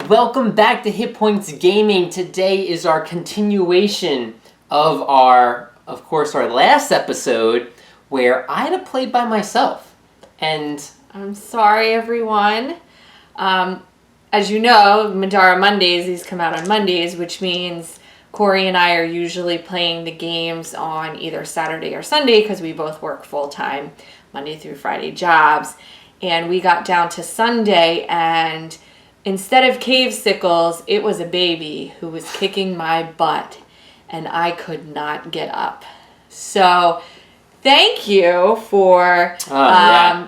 Welcome back to Hit Points Gaming. Today is our continuation of our last episode where I had to play by myself. And I'm sorry, everyone. As you know, Middara Mondays, these come out on Mondays, which means Corey and I are usually playing the games on either Saturday or Sunday because we both work full-time Monday through Friday jobs. And we got down to Sunday, and instead of cave sickles, it was a baby who was kicking my butt, and I could not get up. So thank you for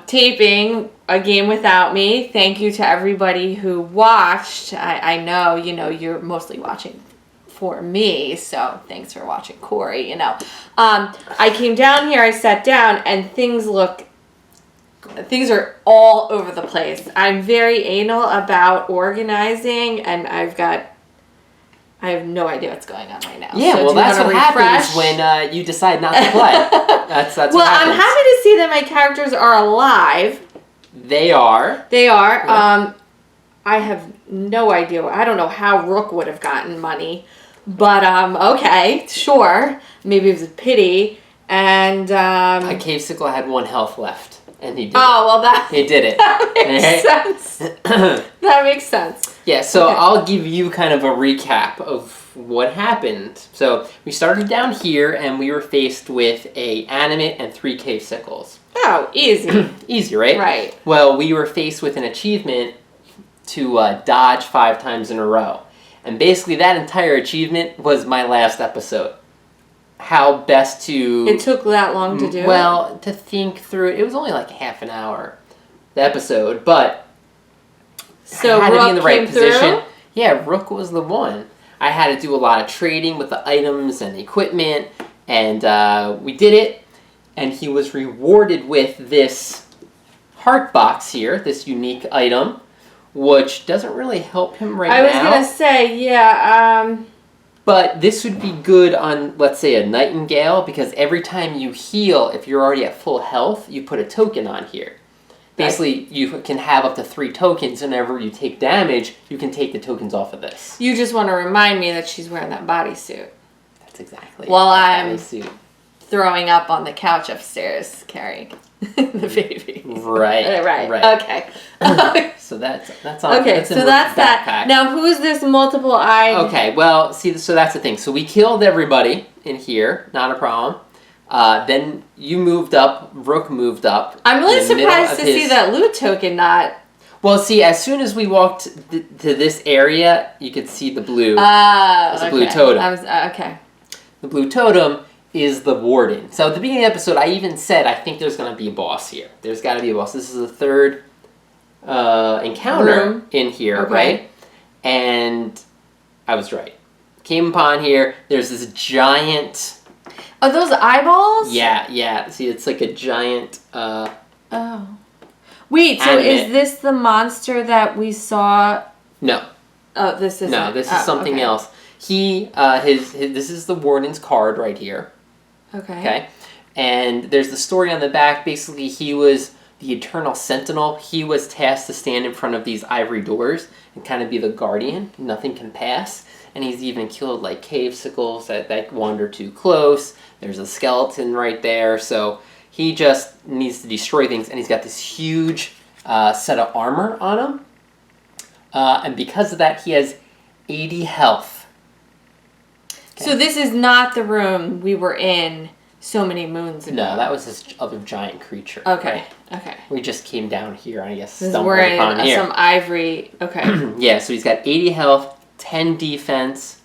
taping a game without me. Thank you to everybody who watched. I know, you're mostly watching for me, so thanks for watching, Corey. I came down here, I sat down, and things are all over the place. I'm very anal about organizing, and I have no idea what's going on right now. Yeah, so that's what happens when you decide not to play. That's well, what happens. I'm happy to see that my characters are alive. They are. Yeah. I have no idea. I don't know how Rook would have gotten money, but okay, sure. Maybe it was a pity. And a cave sickle had 1 health left, and he did. Oh, well, he did it. That makes sense. That makes sense. Yeah, so okay. I'll give you kind of a recap of what happened. So we started down here, and we were faced with a animate and 3 cave sickles. Oh, easy. Easy, right? Right. Well, we were faced with an achievement to dodge 5 times in a row. And basically that entire achievement was my last episode. How best to... It took that long to do? Well, to think through it. It was only like half an hour, the episode, but... So I had Rook to be in the right came position. Through? Yeah, Rook was the one. I had to do a lot of trading with the items and equipment, and we did it. And he was rewarded with this heart box here, this unique item, which doesn't really help him right now. I was going to say, yeah. But this would be good on, let's say, a Nightingale, because every time you heal, if you're already at full health, you put a token on here. Basically, you can have up to 3 tokens. Whenever you take damage, you can take the tokens off of this. You just want to remind me that she's wearing that bodysuit. That's exactly. While I'm throwing up on the couch upstairs, carrying the baby. Right. Right. Okay. So that's on. Okay. That's so that's that. Now, who's this multiple-eyed? Okay. Well, see, so that's the thing. So we killed everybody in here. Not a problem. Then you moved up. Rook moved up. I'm really surprised to see that loot token not. Well, see, as soon as we walked to this area, you could see the blue. Okay. Blue totem. Okay. The blue totem is the Warden. So at the beginning of the episode, I even said I think there's going to be a boss here. There's got to be a boss. This is the 3rd encounter in here, right? And I was right. Came upon here. There's this giant. Are those eyeballs? Yeah. See, it's like a giant. Oh. Wait. So is this the monster that we saw? No. Oh, this is. No, this is something else. This is the Warden's card right here. Okay. And there's the story on the back. Basically, he was the Eternal Sentinel. He was tasked to stand in front of these ivory doors and kind of be the guardian. Nothing can pass. And he's even killed like cave sickles that wander too close. There's a skeleton right there. So he just needs to destroy things. And he's got this huge set of armor on him. And because of that, he has 80 health. Okay. So this is not the room we were in so many moons ago. No, that was this other giant creature. Okay. Right? Okay. We just came down here, I guess. We're in some ivory. Okay. Yeah, so he's got 80 health, 10 defense,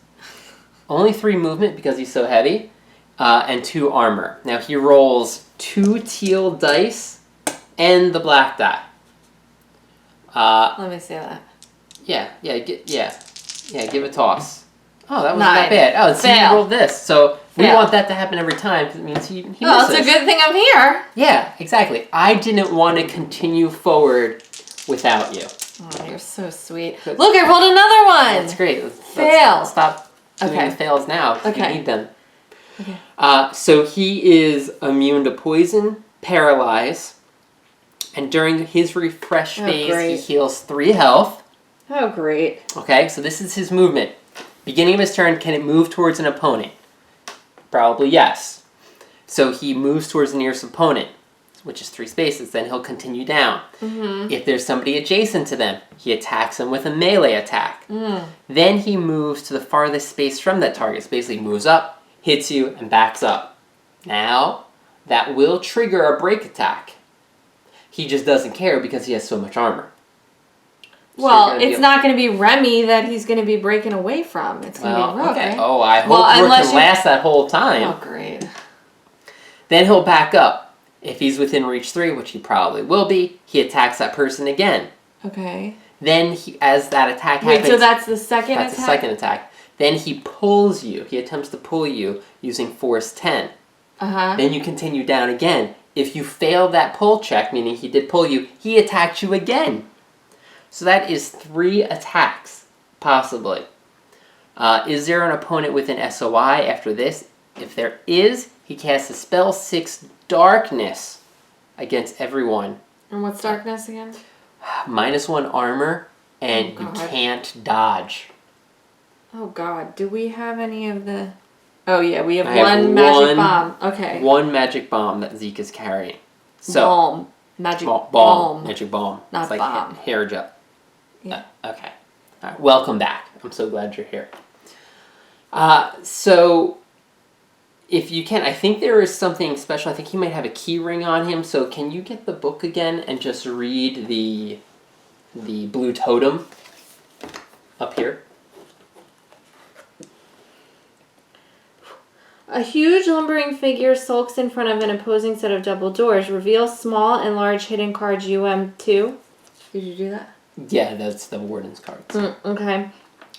only 3 movement because he's so heavy, and 2 armor. Now he rolls 2 teal dice and the black die. Let me see that. Yeah, give a toss. Oh, that wasn't that bad. Oh, so he rolled this. So we want that to happen every time because it means he misses. Oh, it's a good thing I'm here. Yeah, exactly. I didn't want to continue forward without you. Oh, you're so sweet. Look, I rolled another one. That's great. Let's stop doing the fails now. Okay. You need them. Okay. So he is immune to poison, paralyze, and during his refresh phase, he heals 3 health. Oh, great. Okay, so this is his movement. Beginning of his turn, can it move towards an opponent? Probably yes. So he moves towards the nearest opponent, which is 3 spaces. Then he'll continue down. If there's somebody adjacent to them, he attacks them with a melee attack. Then he moves to the farthest space from that target. So basically moves up, hits you, and backs up. Now, that will trigger a break attack. He just doesn't care because he has so much armor. Well, it's not going to be Remy that he's going to be breaking away from. It's going to be Rook, okay. right? Oh, I hope Rook can last that whole time. Oh, great. Then he'll back up. If he's within reach 3, which he probably will be, he attacks that person again. Okay. Then, as that attack happens... Wait, so that's the second attack? That's the second attack. Then he pulls you. He attempts to pull you using force 10. Then you continue down again. If you fail that pull check, meaning he did pull you, he attacked you again. So that is 3 attacks, possibly. Is there an opponent with an SOI after this? If there is, he casts a spell 6 Darkness against everyone. And what's Darkness again? -1 armor, and you can't dodge. Oh God, do we have any of the... Oh yeah, we have one magic bomb. Okay. 1 magic bomb that Zeke is carrying. So, bomb. Magic bomb. Magic bomb. Not it's like bomb. hair gel. Yeah. Okay. All right. Welcome back. I'm so glad you're here. So, if you can, I think there is something special. I think he might have a key ring on him. So, can you get the book again and just read the blue totem up here? A huge lumbering figure sulks in front of an opposing set of double doors. Reveal small and large hidden cards UM2. Did you do that? Yeah, that's the Warden's cards. Okay.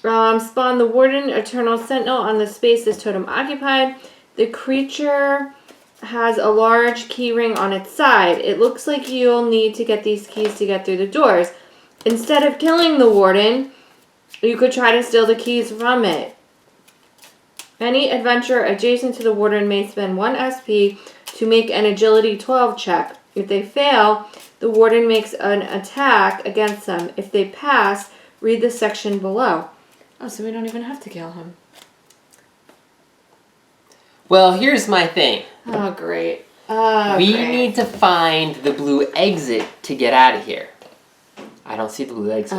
Spawn the Warden, Eternal Sentinel on the space this totem occupied. The creature has a large key ring on its side. It looks like you'll need to get these keys to get through the doors. Instead of killing the Warden, you could try to steal the keys from it. Any adventurer adjacent to the Warden may spend 1 SP to make an Agility 12 check. If they fail, the Warden makes an attack against them. If they pass, read the section below. Oh, so we don't even have to kill him. Well, here's my thing. Oh, great. We need to find the blue exit to get out of here. I don't see the blue exit.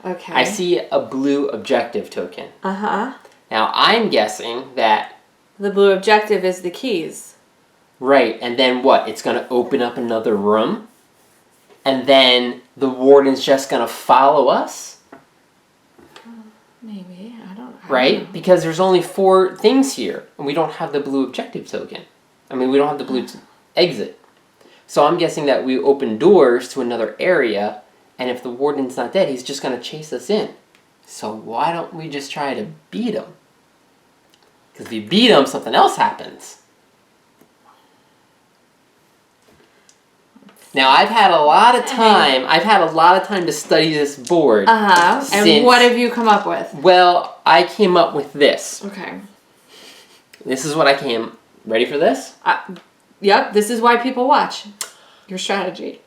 Okay. I see a blue objective token. Uh-huh. Now, I'm guessing that... The blue objective is the keys. Right, and then what? It's going to open up another room? And then the Warden's just going to follow us? Maybe. I don't know. Right? Because there's only 4 things here, and we don't have the blue objective token. I mean, we don't have the blue exit. So I'm guessing that we open doors to another area, and if the Warden's not dead, he's just going to chase us in. So why don't we just try to beat him? Because if we beat him, something else happens. Now, I've had a lot of time. I've had a lot of time to study this board. And what have you come up with? Well, I came up with this. Okay. This is what I came... Ready for this? Yep, this is why people watch. Your strategy.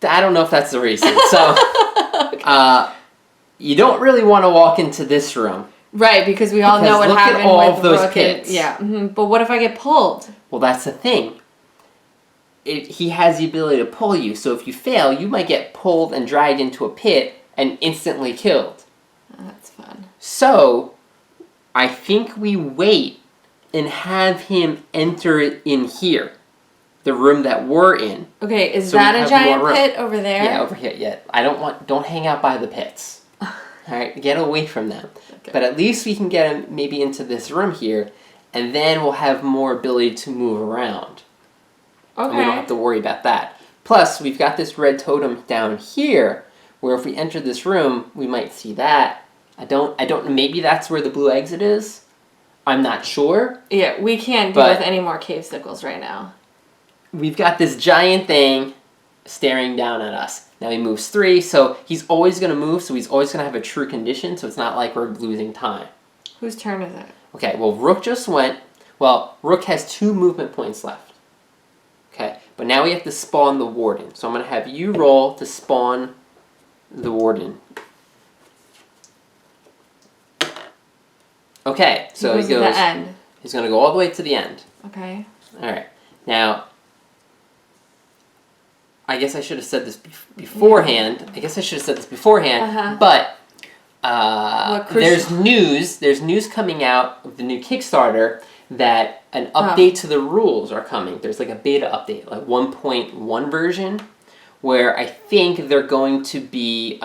I don't know if that's the reason. So, okay. You don't really want to walk into this room. Right, because we all know what happened look at all with of those Rook pits. Yeah, but what if I get pulled? Well, that's the thing. He has the ability to pull you, so if you fail, you might get pulled and dragged into a pit and instantly killed. Oh, that's fun. So, I think we wait and have him enter in here. The room that we're in. Okay, is that a giant pit over there? Yeah, over here. Yeah, don't hang out by the pits. Alright, get away from them. Okay. But at least we can get him maybe into this room here, and then we'll have more ability to move around. Okay. And we don't have to worry about that. Plus, we've got this red totem down here, where if we enter this room, we might see that. I don't maybe that's where the blue exit is? I'm not sure. Yeah, we can't deal with any more cave sickles right now. We've got this giant thing staring down at us. Now he moves 3, so he's always going to move, so he's always going to have a true condition, so it's not like we're losing time. Whose turn is it? Okay, well, Rook just went. Well, Rook has 2 movement points left. Okay, but now we have to spawn the Warden. So I'm going to have you roll to spawn the Warden. Okay, so he goes to the end. He's going to go all the way to the end. Okay. All right. Now, I guess I should have said this beforehand. But there's news coming out of the new Kickstarter that an update to the rules are coming. There's like a beta update, like 1.1 version, where I think they're going to be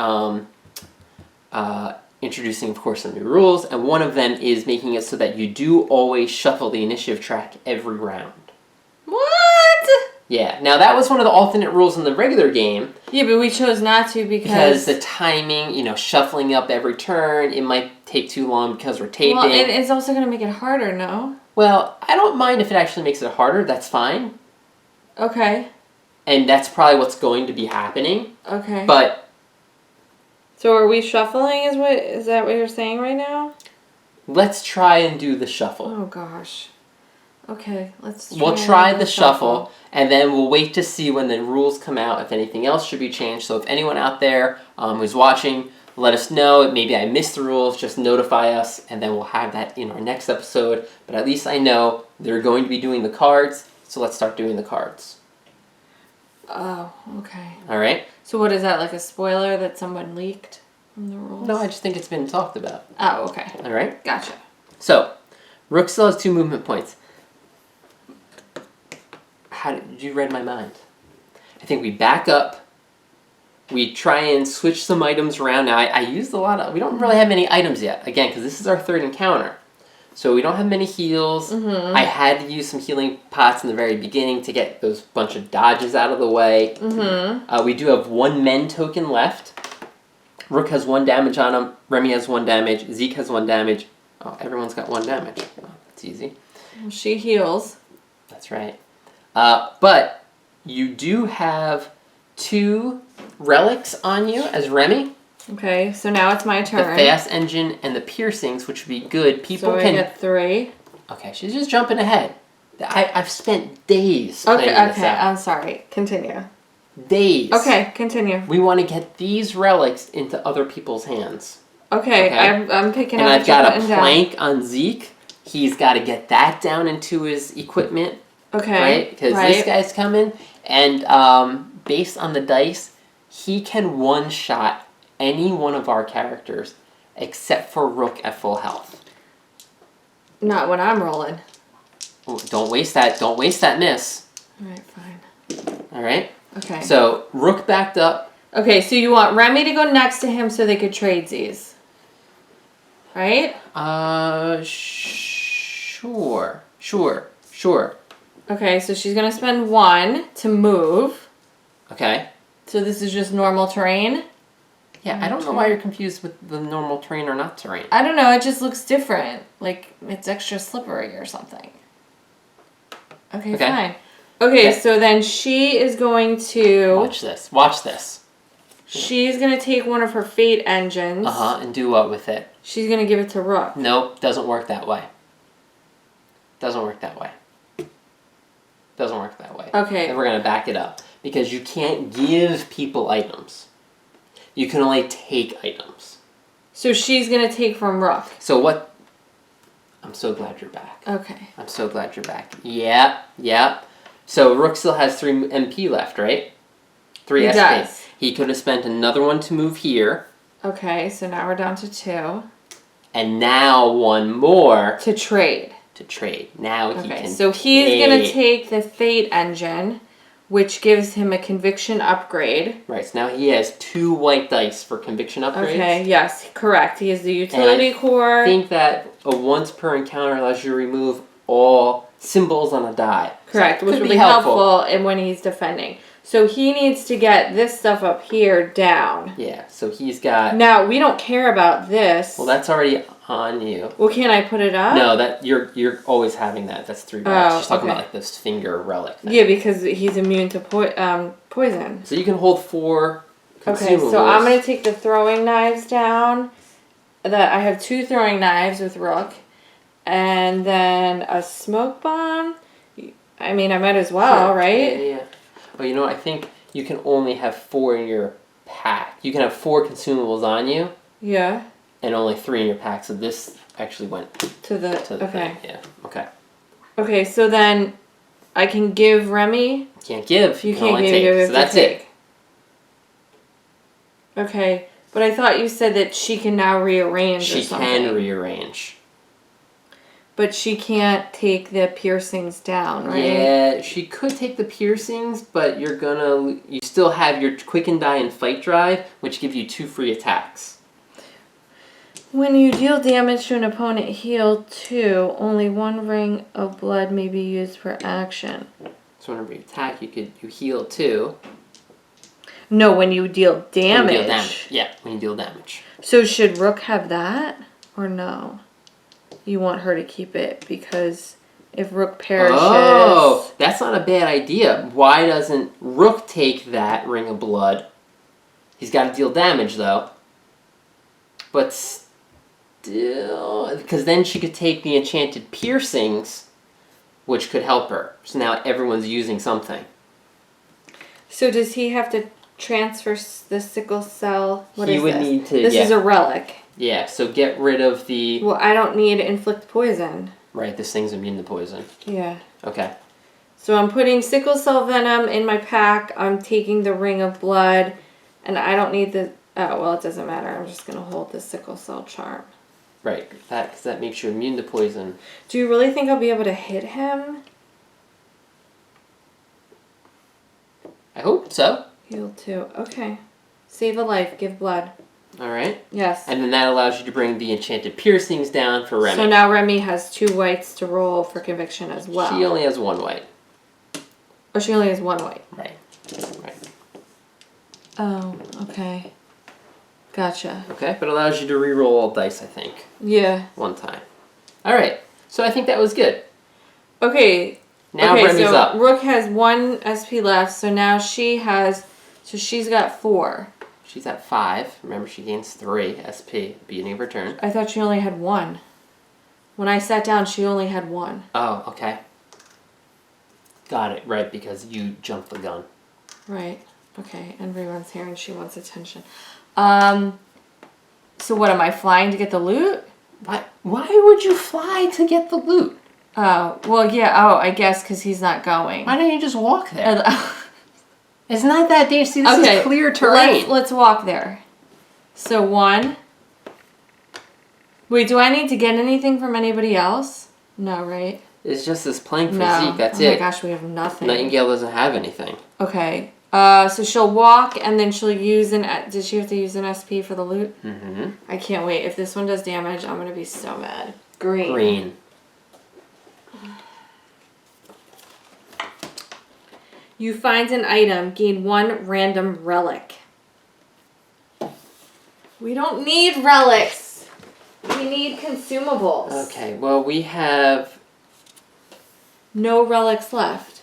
introducing, of course, some new rules, and one of them is making it so that you do always shuffle the initiative track every round. What? Yeah. Now, that was one of the alternate rules in the regular game. Yeah, but we chose not to because the timing, shuffling up every turn, it might take too long because we're taping. Well, it's also going to make it harder, no? Well, I don't mind if it actually makes it harder. That's fine. Okay. And that's probably what's going to be happening. Okay. But... So are we shuffling is that what you're saying right now? Let's try and do the shuffle. Oh, gosh. Okay, We'll try the shuffle, and then we'll wait to see when the rules come out if anything else should be changed. So if anyone out there who's watching, let us know. Maybe I missed the rules, just notify us, and then we'll have that in our next episode. But at least I know they're going to be doing the cards, so let's start doing the cards. Oh, okay. All right? So what is that, like a spoiler that someone leaked from the rules? No, I just think it's been talked about. Oh, okay. All right? Gotcha. So, Rook still has 2 movement points. How did you read my mind? I think we back up. We try and switch some items around. Now, I used a lot of... We don't really have many items yet. Again, because this is our 3rd encounter. So we don't have many heals. Mm-hmm. I had to use some healing pots in the very beginning to get those bunch of dodges out of the way. Mm-hmm. We do have 1 men token left. Rook has 1 damage on him. Remy has 1 damage. Zeke has 1 damage. Oh, everyone's got 1 damage. Oh, that's easy. Well, she heals. That's right. But you do have 2 relics on you as Remy. Okay, so now it's my turn. The fast engine and the piercings, which would be good. So I get 3. Okay, she's just jumping ahead. I've spent days playing this out. Okay, I'm sorry. Continue. Days. Okay, continue. We want to get these relics into other people's hands. Okay. I'm picking and up. And I've got a plank on Zeke. He's got to get that down into his equipment. Okay. Right? Because this guy's coming. And based on the dice, he can one-shot any one of our characters except for Rook at full health. Not when I'm rolling. Oh, don't waste that miss. Alright, fine. Alright? Okay. So, Rook backed up. Okay, so you want Remy to go next to him so they could trade these. Right? Sure. Okay, so she's going to spend 1 to move. Okay. So this is just normal terrain? Yeah, I don't know why you're confused with the normal terrain or not terrain. I don't know, it just looks different. Like, it's extra slippery or something. Okay, fine. Okay, so then she is going to... Watch this. She's going to take one of her fate engines. And do what with it? She's going to give it to Rook. Nope, doesn't work that way. Okay. And we're going to back it up. Because you can't give people items. You can only take items. So she's going to take from Rook. So what... I'm so glad you're back. Okay. I'm so glad you're back. Yeah. So Rook still has 3 MP left, right? 3 SP. Does. He could have spent another 1 to move here. Okay, so now we're down to 2. And now 1 more... To trade. Now he can... Okay, so he's going to take the fate engine, which gives him a conviction upgrade. Right, so now he has 2 white dice for conviction upgrades. Okay, yes, correct. He has the utility core. I think that a once per encounter allows you to remove all symbols on a die. Correct, which would be helpful when he's defending. So he needs to get this stuff up here down. Yeah, so he's got... Now, we don't care about this. Well, that's already on you. Well, can I put it up? No, that you're always having that. That's 3 bucks. She's talking about like this finger relic thing. Yeah, because he's immune to poison. So you can hold 4 consumables. Okay, so I'm going to take the throwing knives down. I have 2 throwing knives with Rook. And then a smoke bomb. I mean, I might as well, right? Yeah. Well, you know, I think you can only have 4 in your pack. you can have 4 consumables on you. Yeah. And only 3 in your pack. So this actually went to the thing. Yeah. Okay. Okay, so then I can give Remy. You can't give. You can can't only give. take. You So that's it. Okay, but I thought you said that she can now rearrange. She can rearrange. But she can't take the piercings down, right? Yeah, she could take the piercings, but you still have your Quick and Die and Fight Drive, which give you 2 free attacks. When you deal damage to an opponent, heal 2. Only 1 ring of blood may be used for action. So whenever you attack, you heal 2. No, when you deal damage. When you deal damage. Yeah, when you deal damage. So should Rook have that or no? You want her to keep it because if Rook perishes... Oh, that's not a bad idea. Why doesn't Rook take that Ring of Blood? He's got to deal damage, though. But still... Because then she could take the Enchanted Piercings, which could help her. So now everyone's using something. So does he have to transfer the sickle cell? He would need to... This is a relic. Yeah, so get rid of the... Well, I don't need inflict poison. Right, this thing's immune to poison. Yeah. Okay. So I'm putting sickle cell venom in my pack. I'm taking the ring of blood. And I don't need the... Oh, well, it doesn't matter. I'm just going to hold the sickle cell charm. Right, because that makes you immune to poison. Do you really think I'll be able to hit him? I hope so. Heal 2. Okay. Save a life. Give blood. All right. Yes. And then that allows you to bring the Enchanted Piercings down for Remy. So now Remy has 2 whites to roll for conviction as well. She only has 1 white. Oh, she only has 1 white. Right. Right. Oh, okay. Gotcha. Okay, but it allows you to re-roll all dice, I think. Yeah. 1 time. All right. So I think that was good. Okay. Now Remy's up. Rook has 1 SP left, so now she has... So she's got 4. She's at 5. Remember, she gains 3 SP beginning of her turn. I thought she only had 1. When I sat down, she only had 1. Oh, okay. Got it. Right, because you jumped the gun. Right. Okay. And everyone's here and she wants attention. So what, am I flying to get the loot? Why would you fly to get the loot? Oh, well, yeah. Oh, I guess because he's not going. Why don't you just walk there? It's not that dangerous. See, this is clear terrain. Let's walk there. So 1. Wait, do I need to get anything from anybody else? No, right? It's just this plank for Zeke. That's it. Oh my gosh, we have nothing. Nightingale doesn't have anything. Okay. So she'll walk and then she'll use did she have to use an SP for the loot? Mm-hmm. I can't wait. If this one does damage, I'm going to be so mad. Green. Green. You find an item, gain 1 random relic. We don't need relics. We need consumables. Okay, well, we have... No relics left.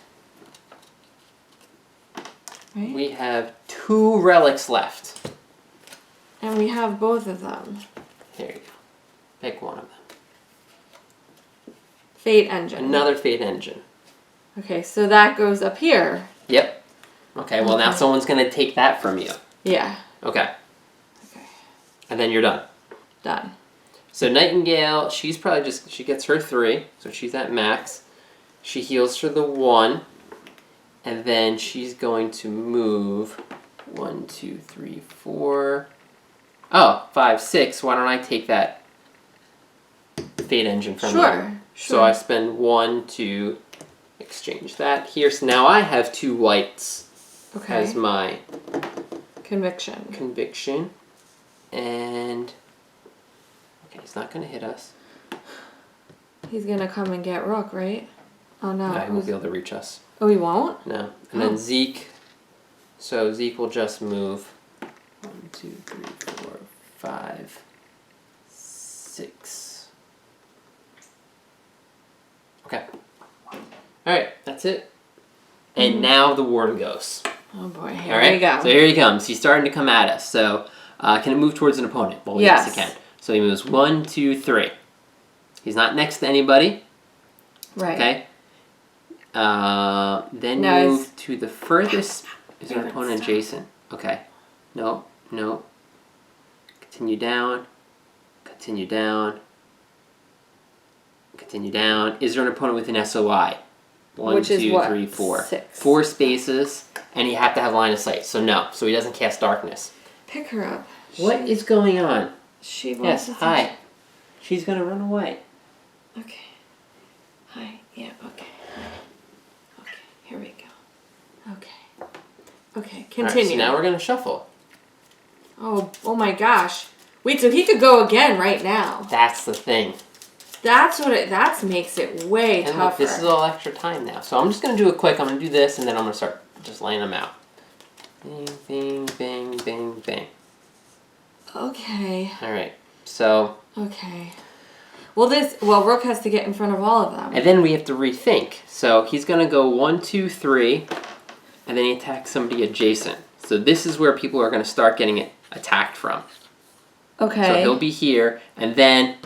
Right? We have 2 relics left. And we have both of them. Here you go. Pick one of them. Fate Engine. Another Fate Engine. Okay, so that goes up here. Yep. Okay, well now someone's going to take that from you. Yeah. Okay. Okay. And then you're done. Done. So Nightingale, she's probably she gets her 3, so she's at max. She heals for the 1, and then she's going to move 1, 2, 3, 4. Oh, 5, 6. Why don't I take that Fate Engine from you? Sure. So I spend 1 to exchange that here. So now I have 2 whites as my conviction. And okay, he's not going to hit us. He's going to come and get Rook, right? Oh no. No, he won't be able to reach us. Oh, he won't? No. And then Zeke. So Zeke will just move 1, 2, 3, 4, 5, 6. Okay. Alright, that's it. And now the Warden goes. Oh boy, here we go. So here he comes. He's starting to come at us. So can it move towards an opponent? Well, yes, it can. So he moves 1, 2, 3. He's not next to anybody. Right. Okay. Then move to the furthest. Is an opponent adjacent? Okay. No. No. Continue down. Continue down. Continue down. Is there an opponent with an SOI? 1, Which 2, is what? 3, 4. 6. 4 spaces, and you have to have line of sight. So no. So he doesn't cast darkness. Pick her up. What is going on? She wants Yes, hi. She's gonna run away. Okay. Hi. Yeah, okay. Okay, here we go. Okay. Okay, continue. Right, so now we're gonna shuffle. Oh my gosh. Wait, so he could go again right now. That's the thing. That makes it way And tougher. look, this is all extra time now. So I'm just gonna do it quick. I'm gonna do this, and then I'm gonna start just laying them out. Bing, bing, bing, bing, bing. Okay. All right. So. Okay. Well, Rook has to get in front of all of them. And then we have to rethink. So he's gonna go 1, 2, 3, and then he attacks somebody adjacent. So this is where people are gonna start getting it attacked from. Okay. So he'll be here, and then.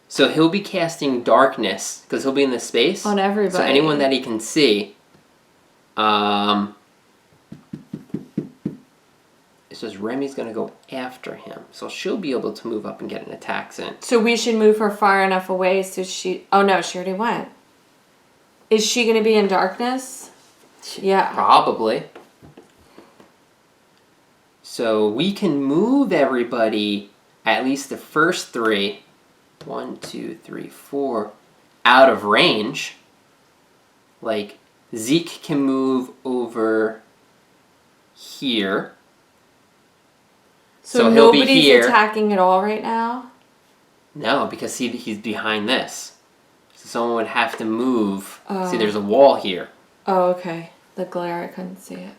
So he'll be casting darkness because he'll be in this space on everybody. So anyone that he can see. It's just Remy's going to go after him. So she'll be able to move up and get an attack in. So we should move her far enough away so she... Oh, no, she already went. Is she going to be in darkness? Yeah. Probably. So we can move everybody, at least the first 3, 1, 2, 3, 4, out of range. Like, Zeke can move over here. So he'll be nobody's here. Attacking at all right now? No, because he's behind this. So someone would have to move. Oh. See, there's a wall here. Oh, okay. The glare, I couldn't see it.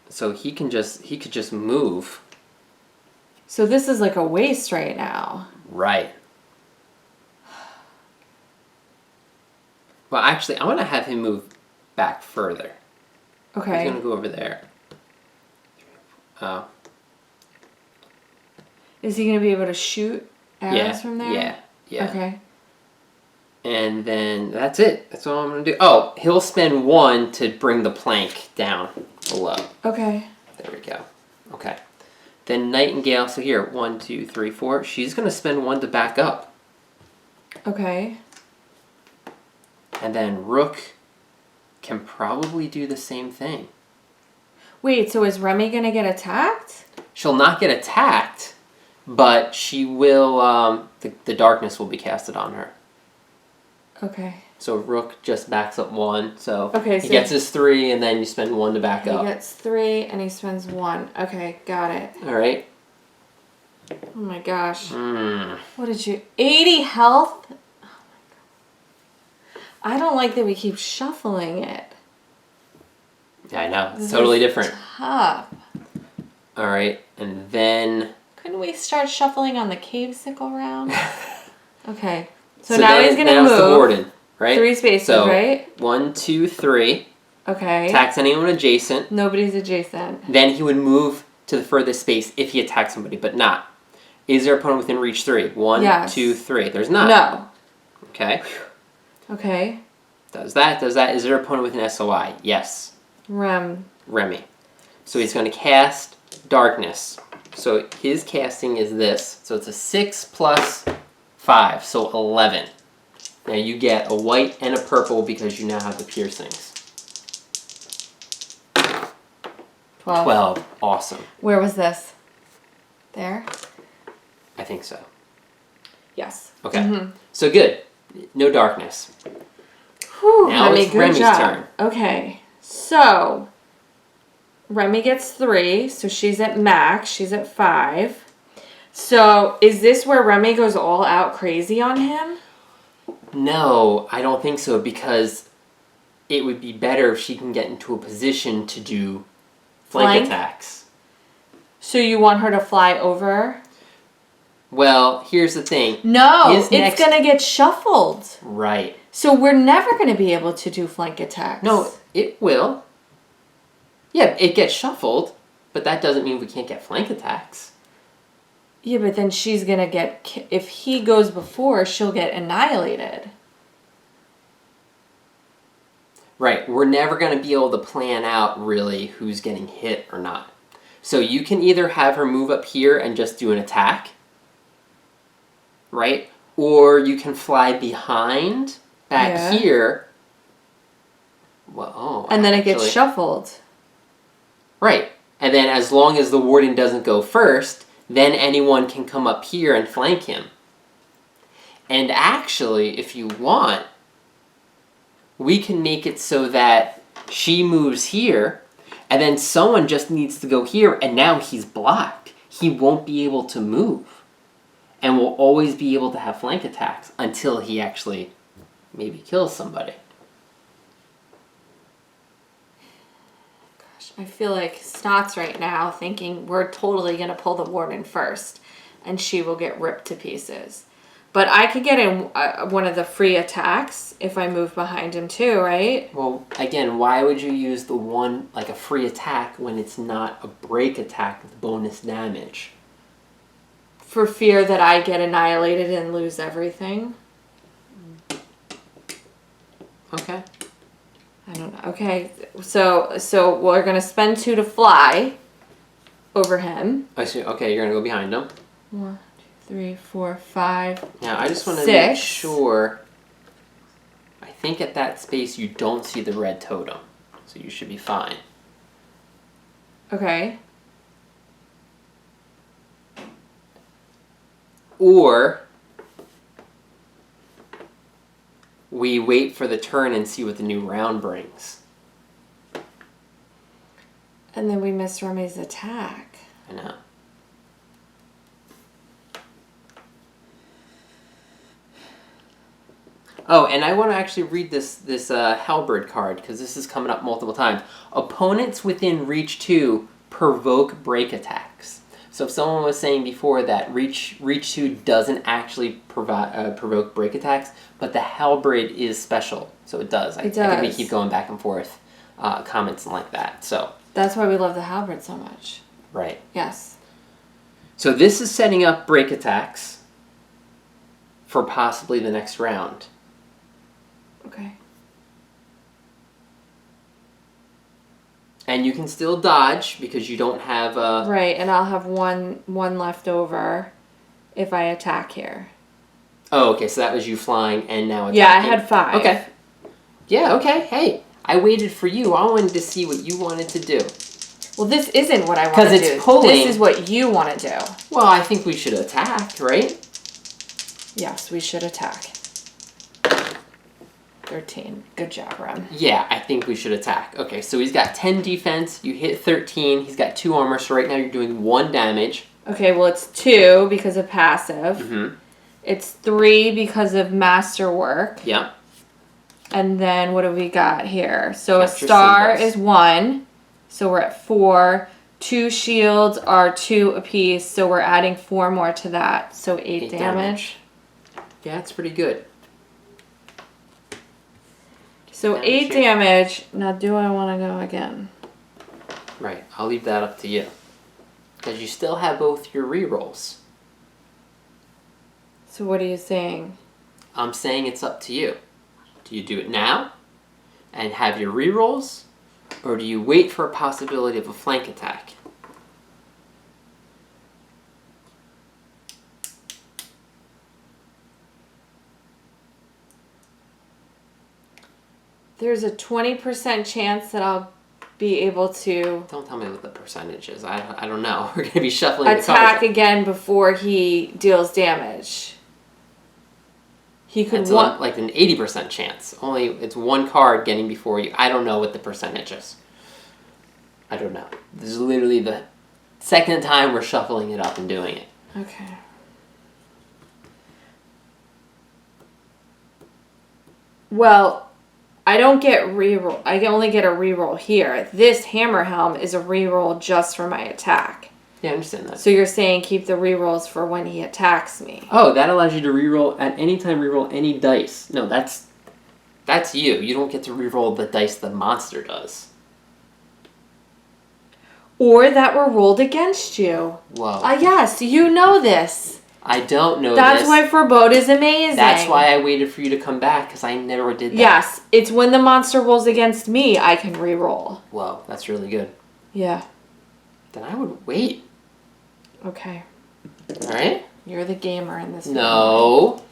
So he could just move. So this is like a waste right now. Right. Well, actually, I want to have him move back further. Okay. He's going to go over there. Oh. Is he going to be able to shoot arrows from there? Yeah. Okay. And then that's it. That's all I'm going to do. Oh, he'll spend 1 to bring the plank down below. Okay. There we go. Okay. Then Nightingale, so here, 1, 2, 3, 4. She's going to spend 1 to back up. Okay. And then Rook can probably do the same thing. Wait, so is Remy going to get attacked? She'll not get attacked, but she will, the darkness will be casted on her. Okay. So Rook just backs up 1, so okay, he gets his 3, and then you spend 1 to back up. He gets 3, and he spends 1. Okay, got it. All right. Oh my gosh. Mm. What did you... 80 health? Oh my God. I don't like that we keep shuffling it. Yeah, I know. It's totally different. Tough. All right, and then... Couldn't we start shuffling on the cave sickle round? Okay. So now he's going to move. Now it's the Warden, right? 3 spaces, so, right? 1, 2, 3. Okay. Attacks anyone adjacent. Nobody's adjacent. Then he would move to the furthest space if he attacks somebody, but not. Is there an opponent within reach 3? 1, yes. 2, 3. There's not. No. Okay. Okay. Does that. Is there an opponent with an SOI? Yes. Remy. So he's going to cast Darkness. So his casting is this. So it's a 6 plus 5, so 11. Now you get a white and a purple because you now have the piercings. 12. Awesome. Where was this? There? I think so. Yes. Okay. Mm-hmm. So good. No darkness. Whew, now Remy, it's good Remy's job. turn. Okay. So, Remy gets 3, so she's at max. She's at 5. So, is this where Remy goes all out crazy on him? No, I don't think so, because it would be better if she can get into a position to do flank attacks. So you want her to fly over? Well, here's the thing. No, it's going to get shuffled. Right. So we're never going to be able to do flank attacks. No, it will. Yeah, it gets shuffled, but that doesn't mean we can't get flank attacks. Yeah, but then she's going to get... If he goes before, she'll get annihilated. Right. We're never going to be able to plan out really who's getting hit or not. So you can either have her move up here and just do an attack, right? Or you can fly behind back here. Well, and then it gets shuffled. Right. And then as long as the Warden doesn't go first, then anyone can come up here and flank him. And actually, if you want, we can make it so that she moves here, and then someone just needs to go here, and now he's blocked. He won't be able to move. And will always be able to have flank attacks until he actually maybe kills somebody. Gosh, I feel like Snots right now thinking we're totally going to pull the Warden first, and she will get ripped to pieces. But I could get in one of the free attacks if I move behind him too, right? Well, again, why would you use the one, like a free attack, when it's not a break attack with bonus damage? For fear that I get annihilated and lose everything. Okay. I don't know. Okay, so we're going to spend 2 to fly over him. I see. Okay, you're going to go behind him. 1, 2, 3, 4, 5. Now, I just want to make sure. I think at that space you don't see the red totem. So you should be fine. Okay. Or we wait for the turn and see what the new round brings. And then we miss Remy's attack. I know. Oh, and I want to actually read this Halberd card, because this is coming up multiple times. Opponents within Reach 2 provoke break attacks. So if someone was saying before that Reach 2 doesn't actually provoke break attacks, but the Halberd is special, so it does. I think we keep going back and forth comments like that. So that's why we love the Halberd so much. Right. Yes. So this is setting up break attacks for possibly the next round. Okay. And you can still dodge because you don't have right, and I'll have one left over if I attack here. Oh, okay, so that was you flying and now attacking. Yeah, I had 5. Okay. Yeah, okay. Hey, I waited for you. I wanted to see what you wanted to do. Well, this isn't what I want to do. Because it's pulling. This is what you want to do. Well, I think we should attack, right? Yes, we should attack. 13. Good job, Rem. Yeah, I think we should attack. Okay, so he's got 10 defense. You hit 13. He's got 2 armor, so right now you're doing 1 damage. Okay, well, it's 2 because of passive. Mm-hmm. It's 3 because of masterwork. Yeah. And then what do we got here? So capture a star symbols. Is 1. So we're at 4. 2 shields are 2 apiece, so we're adding 4 more to that. So 8 damage. Yeah, that's pretty good. So 8 damage. Now, do I want to go again? Right. I'll leave that up to you. Because you still have both your rerolls. So what are you saying? I'm saying it's up to you. Do you do it now and have your rerolls? Or do you wait for a possibility of a flank attack? There's a 20% chance that I'll be able to... Don't tell me what the percentage is. I don't know. We're going to be shuffling the cards. Attack again before he deals damage. He could want... like an 80% chance. Only it's 1 card getting before you. I don't know what the percentage is. I don't know. This is literally the second time we're shuffling it up and doing it. Okay. Well... I don't get reroll. I only get a reroll here. This hammer helm is a reroll just for my attack. Yeah, I understand that. So you're saying keep the rerolls for when he attacks me. Oh, that allows you to reroll at any time. Reroll any dice. No, that's you. You don't get to reroll the dice the monster does. Or that were rolled against you. Whoa. Yes, you know this. I don't know That's this. why forebode is amazing. That's why I waited for you to come back, because I never did that. Yes, it's when the monster rolls against me, I can re-roll. Whoa, that's really good. Yeah. Then I would wait. Okay. Alright? You're the gamer in this No. Family.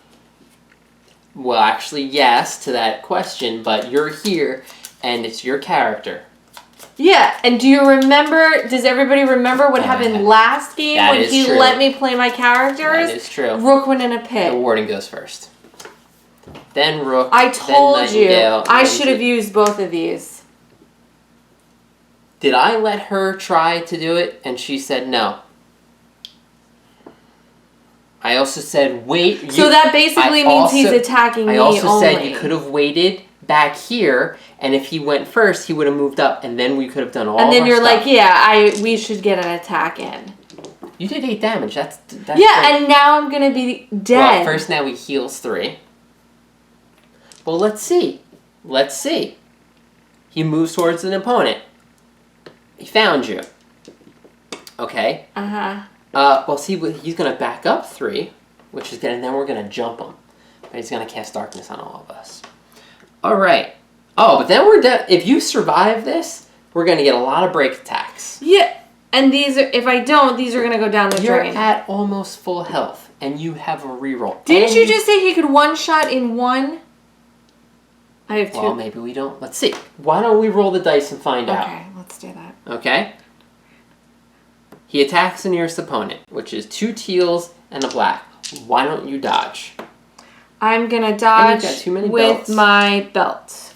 Well, actually, yes to that question, but you're here, and it's your character. Yeah, and does everybody remember what happened last game when he let me play my characters? That is true. Rook went in a pit. The Warden goes first. Then Rook. I told you. I should have used both of these. Did I let her try to do it, and she said no? I also said wait. So that basically means he's attacking me only. I also said you could have waited back here, and if he went first, he would have moved up, and then we could have done all. And then you're stuff. like, yeah, we should get an attack in. You did 8 damage. That's yeah, great. And now I'm gonna be dead. Well, first now he heals 3. Well, let's see. Let's see. He moves towards an opponent. He found you. Okay. Well, see, he's gonna back up 3, which is good, and then we're gonna jump him. But he's gonna cast darkness on all of us. All right. Oh, but then we're dead. If you survive this, we're gonna get a lot of break attacks. Yeah, and if I don't, these are gonna go down the drain. You're at almost full health, and you have a reroll. Didn't you just say he could one-shot in 1? I have 2. Well, maybe we don't. Let's see. Why don't we roll the dice and find out? Okay, let's do that. Okay. He attacks the nearest opponent, which is 2 teals and a black. Why don't you dodge? I'm gonna dodge with belts. my belt.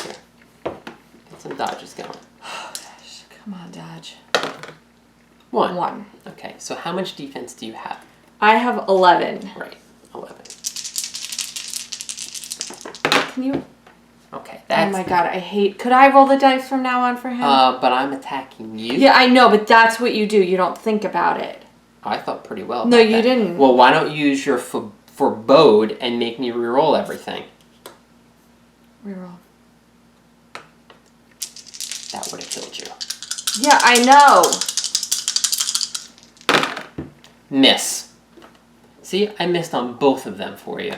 Here. Get some dodges going. Oh gosh, come on, dodge. 1. Okay, so how much defense do you have? I have 11. Right, 11. Can you? Okay, that's... Oh my god, could I roll the dice from now on for him? But I'm attacking you. Yeah, I know, but that's what you do. You don't think about it. I thought pretty well No, you didn't. Well, why don't you use your forebode and make me reroll everything? Reroll. That would have killed you. Yeah, I know. Miss. See, I missed on both of them for you.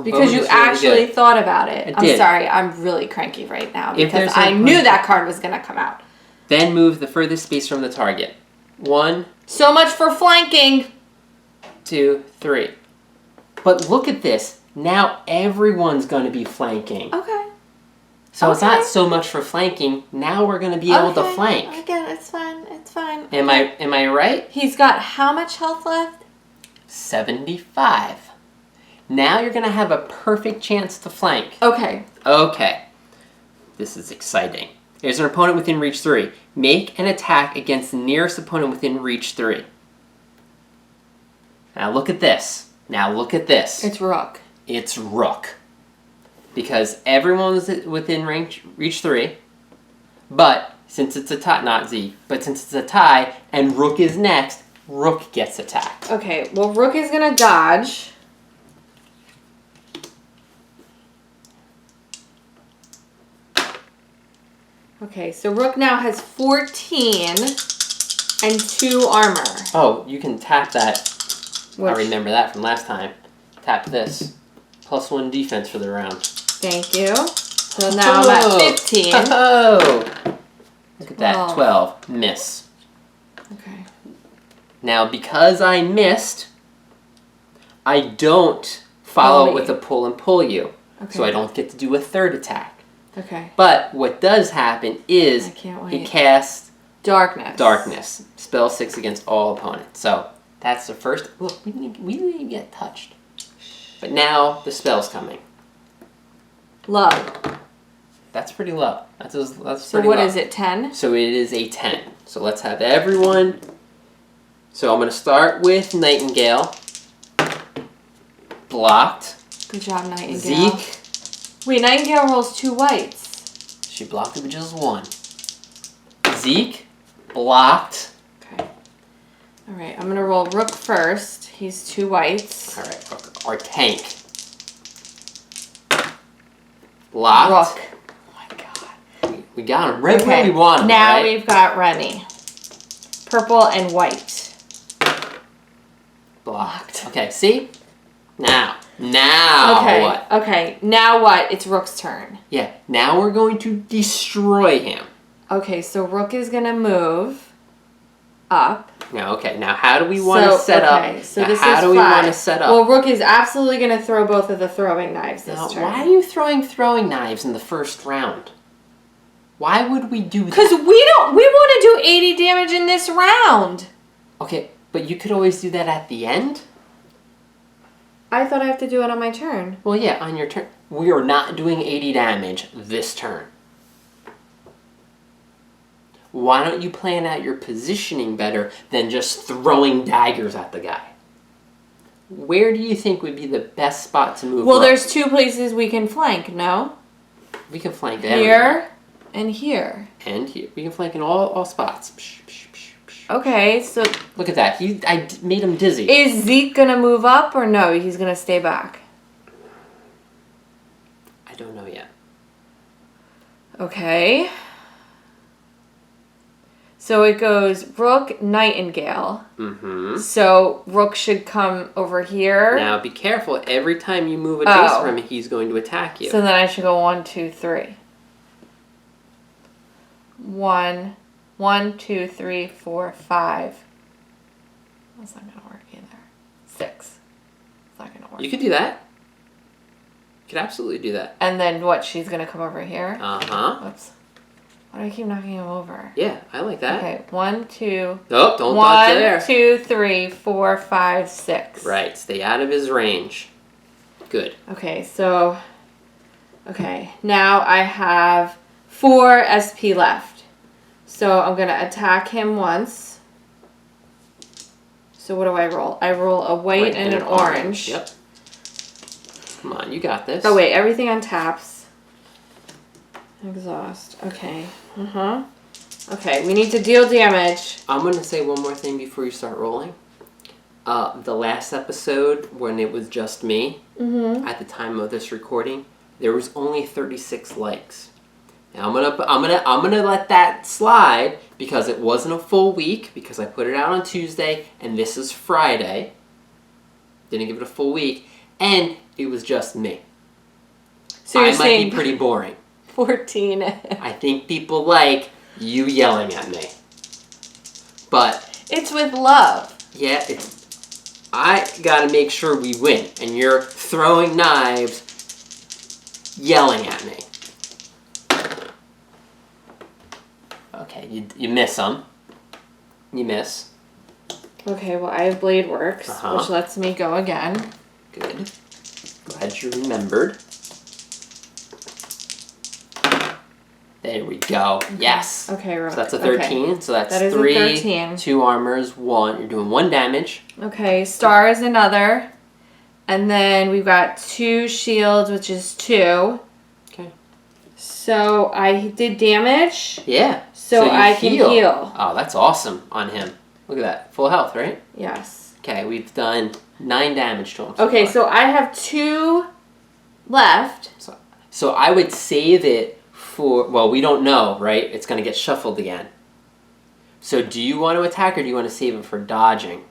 Because you actually thought about it. I'm sorry, I'm really cranky right now because I knew that card was going to come out. Then move the furthest space from the target. 1. So much for flanking. 2, 3. But look at this. Now everyone's going to be flanking. Okay. So it's not so much for flanking. Now we're going to be able to flank. Again, it's fine. It's fine. Am I right? He's got how much health left? 75. Now you're going to have a perfect chance to flank. Okay. Okay. This is exciting. There's an opponent within reach 3. Make an attack against the nearest opponent within reach 3. Now look at this. Now look at this. It's Rook. It's Rook. Because everyone's within reach 3. But since it's a tie, not Z, but since it's a tie and Rook is next, Rook gets attacked. Okay, well Rook is going to dodge. Okay, so Rook now has 14 and 2 armor. Oh, you can tap that. Which? I remember that from last time. Tap this. +1 defense for the round. Thank you. So now I'm at 15. Oh! Look at that. 12. Miss. Okay. Now, because I missed, I don't follow it with a pull and pull you. Okay. So I don't get to do a third attack. Okay. But what does happen is he casts Darkness. Darkness. Spell 6 against all opponents. So that's the first. Look, we didn't even get touched. But now the spell's coming. Low. That's pretty low. That's pretty low. So what is it, 10? So it is a 10. So let's have everyone. So I'm going to start with Nightingale. Blocked. Good job, Nightingale. Zeke. Wait, Nightingale rolls 2 whites. She blocked it with just 1. Zeke. Blocked. Okay. All right, I'm going to roll Rook first. He's 2 whites. All right, Rook. Our tank. Blocked. Rook. Oh my god. We got him right where we want him, now right? we've got Remy. Purple and white. Blocked. Okay, see? Now what? Okay, now what? It's Rook's turn. Yeah, now we're going to destroy him. Okay, so Rook is going to move up. Now, okay, now how do we want to set up? So now, this how is do we 5. want to set up? Well, Rook is absolutely going to throw both of the throwing knives this turn. Why are you throwing knives in the first round? Why would we do that? Because we want to do 80 damage in this round. Okay, but you could always do that at the end. I thought I have to do it on my turn. Well, yeah, on your turn. We are not doing 80 damage this turn. Why don't you plan out your positioning better than just throwing daggers at the guy? Where do you think would be the best spot to move? Well, there's 2 places we can flank, no? We can flank here and here. And here. We can flank in all spots. Okay, so... Look at that. I made him dizzy. Is Zeke going to move up or no? He's going to stay back? I don't know yet. Okay. So it goes Rook, Nightingale. Mm-hmm. So Rook should come over here. Now be careful. Every time you move adjacent from him, he's going to attack you. So then I should go 1, 2, 3. 1, 2, 3, 4, 5. That's not gonna work either. 6. It's not gonna work. You could do that. You could absolutely do that. And then what? She's gonna come over here. Whoops. Why do I keep knocking him over? Yeah, I like that. Okay, 1, 2. Oh, don't dodge there. 1, 2, 3, 4, 5, 6. Right, stay out of his range. Good. Okay, so. Okay, now I have 4 SP left. So I'm gonna attack him once. So what do I roll? I roll a white and an orange. Yep. Come on, you got this. Oh wait, everything on taps. Exhaust. Okay. Okay, we need to deal damage. I'm going to say one more thing before you start rolling. The last episode, when it was just me, at the time of this recording, there was only 36 likes. Now I'm gonna let that slide because it wasn't a full week, because I put it out on Tuesday and this is Friday. Didn't give it a full week, and it was just me. So you're I might be pretty boring. 14. I think people like you yelling at me. But it's with love. Yeah, I gotta make sure we win, and you're throwing knives, yelling at me. Okay, you miss them. You miss. Okay, well I have Blade Works, which lets me go again. Good. Glad you remembered. There we go. Yes. Okay, Rook. So that's a 13. Okay. So that's that is 3, a 13. 2 armors, 1. You're doing 1 damage. Okay, Star is another. And then we've got 2 shields, which is 2. Okay. So I did damage. Yeah. So I can heal. Oh, that's awesome on him. Look at that. Full health, right? Yes. Okay, we've done 9 damage to him. Okay, so I have 2 left. So I would save it for, well, we don't know, right? It's going to get shuffled again. So do you want to attack or do you want to save it for dodging?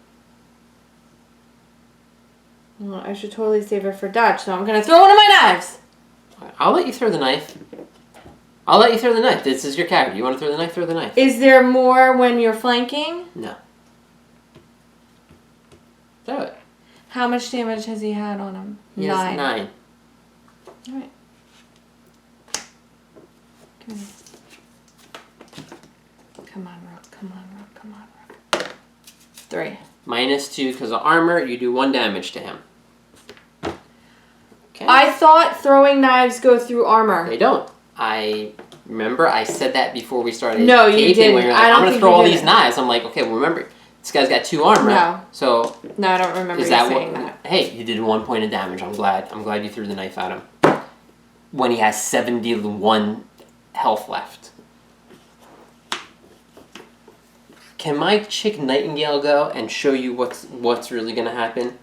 Well, I should totally save it for dodge, so I'm going to throw one of my knives. I'll let you throw the knife. I'll let you throw the knife. This is your character. You want to throw the knife? Throw the knife. Is there more when you're flanking? No. Throw it. How much damage has he had on him? He has 9. All right. Come on, Rook. Come on, Rook. Come on, Rook. 3. -2 because of armor. You do 1 damage to him. Okay. I thought throwing knives go through armor. They don't. I remember I said that before we started. No, you didn't. When you're like, I'm going to throw all these knives. I'm like, okay, well, remember, this guy's got 2 armor. No. So. No, I don't remember you saying that. Hey, you did 1 point of damage. I'm glad you threw the knife at him. When he has 71 health left. Can my chick Nightingale go and show you what's really going to happen?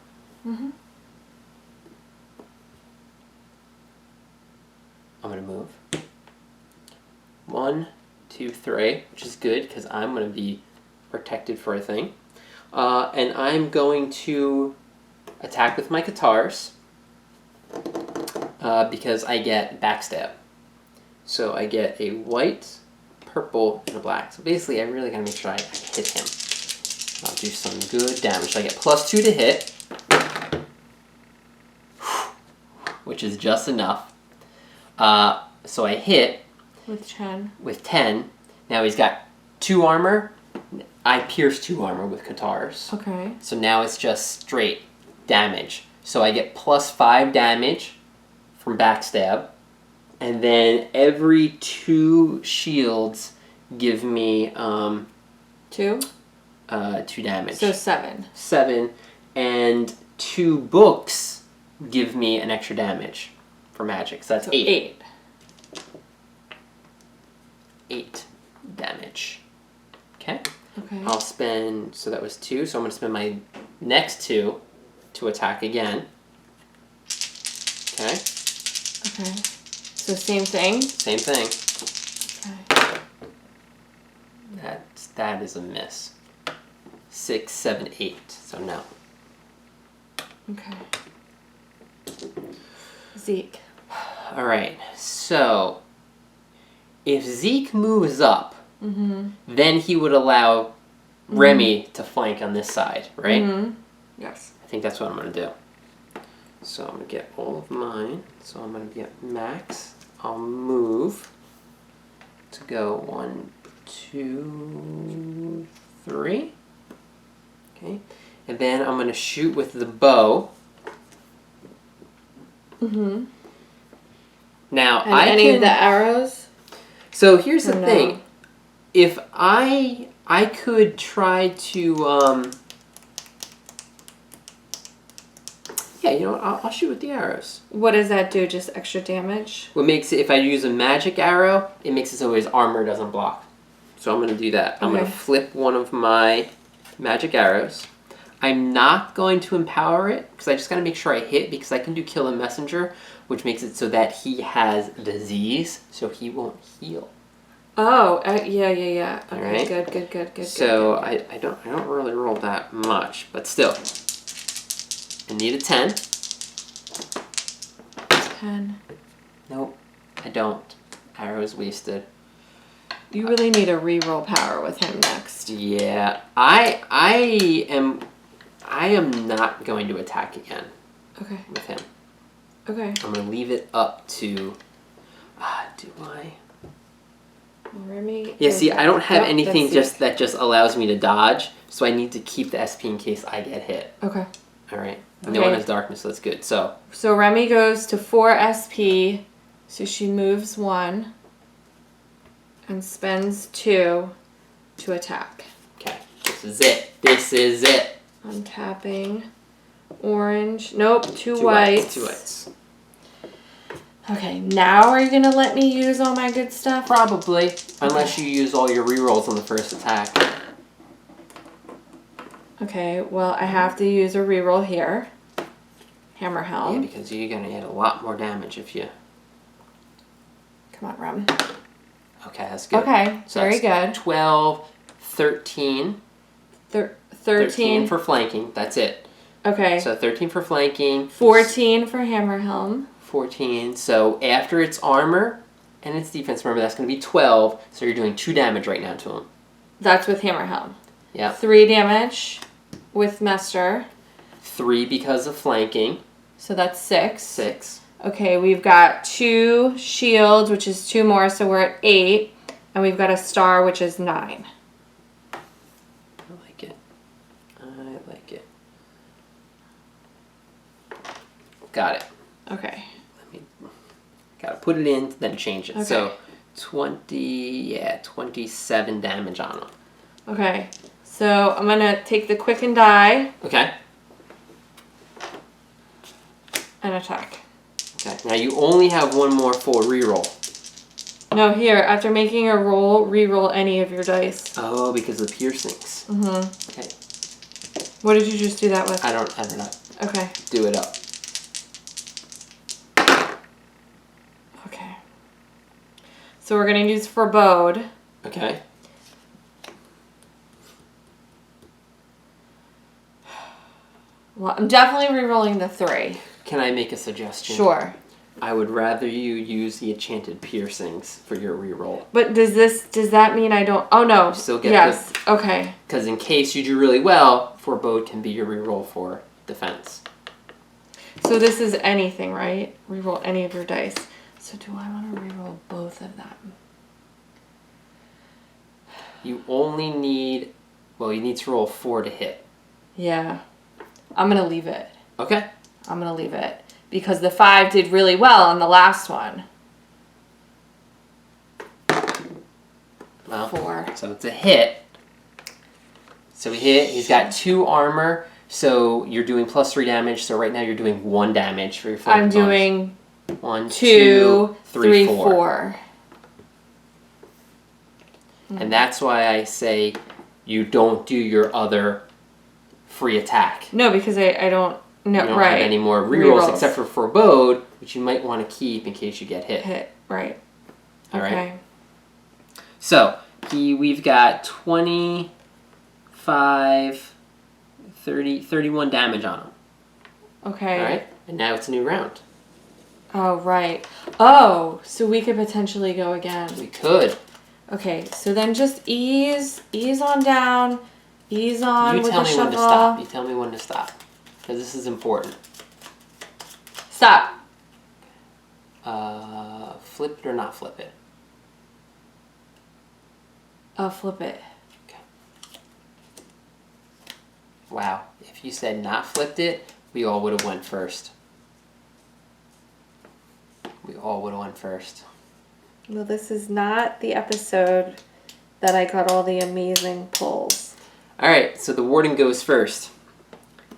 Mm-hmm. I'm going to move. 1, 2, 3, which is good because I'm going to be protected for a thing. And I'm going to attack with my guitars because I get backstab. So I get a white, purple, and a black. So basically, I really gotta make sure I hit him. I'll do some good damage. So I get +2 to hit, which is just enough. So I hit with 10. With 10. Now he's got 2 armor. I pierce 2 armor with guitars. Okay. So now it's just straight damage. So I get +5 damage from backstab. And then every 2 shields give me 2? 2 damage. So 7. 7. And 2 books give me an extra damage for magic. So that's 8. 8. 8 damage. Okay? Okay. I'll spend, so that was 2, so I'm going to spend my next 2 to attack again. Okay? Okay. So same thing? Same thing. Okay. That is a miss. 6, 7, 8, so no. Okay. Zeke. Alright, so if Zeke moves up, then he would allow Remy to flank on this side, right? Yes. I think that's what I'm going to do. So I'm going to get all of mine. So I'm going to be at max. I'll move to go 1, 2, 3. Okay. And then I'm going to shoot with the bow. Now, and any of the arrows? So here's the no? thing. If I could try to yeah, you know what? I'll shoot with the arrows. What does that do? Just extra damage? What makes it, if I use a magic arrow, it makes it so his armor doesn't block. So I'm going to do that. I'm going to flip one of my magic arrows. I'm not going to empower it because I just got to make sure I hit because I can do kill a messenger, which makes it so that he has disease, so he won't heal. Oh, yeah. Okay, right. Good. So good. I don't really roll that much, but still, I need a 10. 10. Nope, I don't. Arrow is wasted. You really need a reroll power with him next. Yeah, I am not going to attack again. Okay. With him. Okay. I'm gonna leave it up to. Do I? Remy. Yeah. See, I don't have anything that just allows me to dodge, so I need to keep the SP in case I get hit. Okay. All right. No one has darkness, so that's good. So Remy goes to 4 SP, so she moves 1 and spends 2 to attack. Okay. This is it. This is it. I'm tapping. Orange. Nope. 2 whites. 2 whites. Okay, now are you going to let me use all my good stuff? Probably. Unless you use all your rerolls on the first attack. Okay, well, I have to use a reroll here. Hammer Helm. Yeah, because you're going to get a lot more damage if you... Come on, Rem. Okay, that's good. Okay, so very good. 12, 13. 13 for flanking. That's it. Okay. So 13 for flanking. 14 for Hammer Helm. 14. So after its armor and its defense, remember that's going to be 12. So you're doing 2 damage right now to him. That's with Hammer Helm. Yeah. 3 damage with Mester. 3 because of flanking. So that's 6. 6. Okay, we've got 2 shields, which is 2 more, so we're at 8. And we've got a star, which is 9. I like it. I like it. Got it. Okay. Gotta put it in, then change it. Okay. So 27 damage on him. Okay. So I'm gonna take the quicken die. Okay. And attack. Okay. Now you only have 1 more for reroll. No, here, after making a roll, re-roll any of your dice. Oh, because of the piercings. Okay. What did you just do that with? I don't know. Okay. Do it up. Okay. So we're gonna use Forebode. Okay. Well, I'm definitely re-rolling the 3. Can I make a suggestion? Sure. I would rather you use the enchanted piercings for your reroll. But does that mean I don't... Oh, no. You still get okay. Because in case you do really well, forebode can be your reroll for defense. So this is anything, right? Reroll any of your dice. So do I want to reroll both of them? You only need... Well, you need to roll 4 to hit. Yeah. I'm going to leave it. Okay. I'm going to leave it. Because the 5 did really well on the last one. Well, 4. So it's a hit. So we hit. He's got 2 armor. So you're doing +3 damage. So right now you're doing 1 damage for your full I'm doing 1, 2, 3, 4. 4. And that's why I say you don't do your other free attack. No, because I don't... No, you don't right. have any more rerolls except for forebode, which you might want to keep in case you get hit. Right. All okay. Right? So, we've got 25, 30, 31 damage on him. Okay. All right? And now it's a new round. Oh, right. Oh, so we could potentially go again. We could. Okay, so then just ease on down, ease on with the You tell me when to shuffle. stop. You tell me when to stop. Because this is important. Stop. Flip it or not flip it? Flip it. Okay. Wow. If you said not flipped it, we all would have went first. We all would have went first. Well, this is not the episode that I got all the amazing pulls. All right, so the Warden goes first.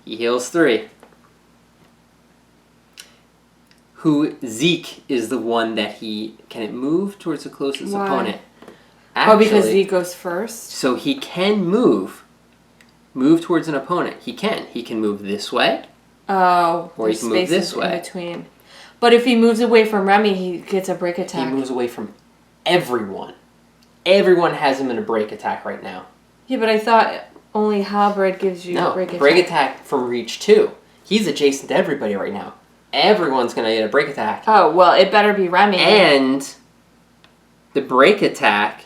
He heals 3. Zeke is the one that can it move towards the closest opponent? Actually, because Zeke goes first? So he can move towards an opponent. He can move this way. Oh, or he can move this way. In between. But if he moves away from Remy, he gets a break attack. He moves away from everyone. Everyone has him in a break attack right now. Yeah, but I thought only Halberd gives you a break attack. Break attack from reach 2. He's adjacent to everybody right now. Everyone's going to get a break attack. Oh, well, it better be Remy. And the break attack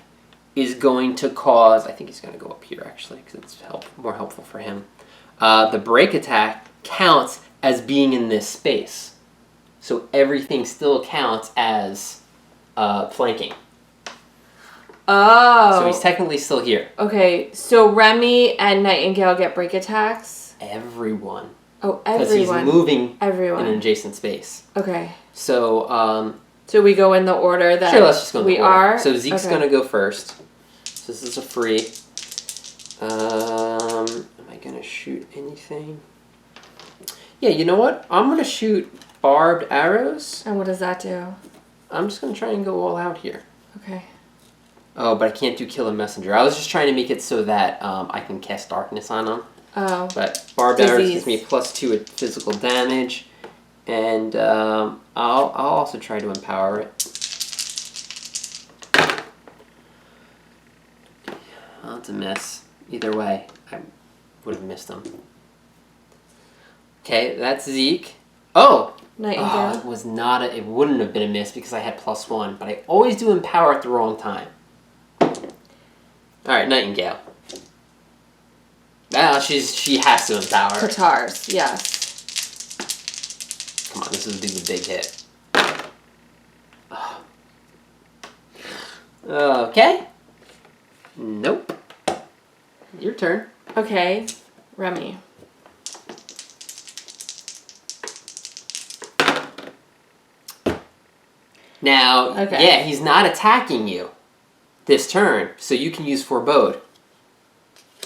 is going to cause... I think he's going to go up here, actually, because it's more helpful for him. The break attack counts as being in this space. So everything still counts as flanking. Oh. So he's technically still here. Okay, so Remy and Nightingale get break attacks? Everyone. Oh, everyone. Because he's moving in an adjacent space. Okay. So, so we go in the order that let's just go in the order. are? So Zeke's going to go first. So this is a free. Am I going to shoot anything? Yeah, you know what? I'm going to shoot barbed arrows. And what does that do? I'm just going to try and go all out here. Okay. Oh, but I can't do Kill a Messenger. I was just trying to make it so that I can cast Darkness on them. Oh. But barbed arrows gives me +2 at physical damage. And I'll also try to empower it. Oh, it's a miss. Either way, I would have missed them. Okay, that's Zeke. Oh! Nightingale. It was not it wouldn't have been a miss because I had +1, but I always do empower at the wrong time. Alright, Nightingale. Now she has to empower. Katars, yes. Come on, this is a big hit. Okay. Nope. Your turn. Okay, Remy. Now, yeah, he's not attacking you this turn, so you can use Forebode.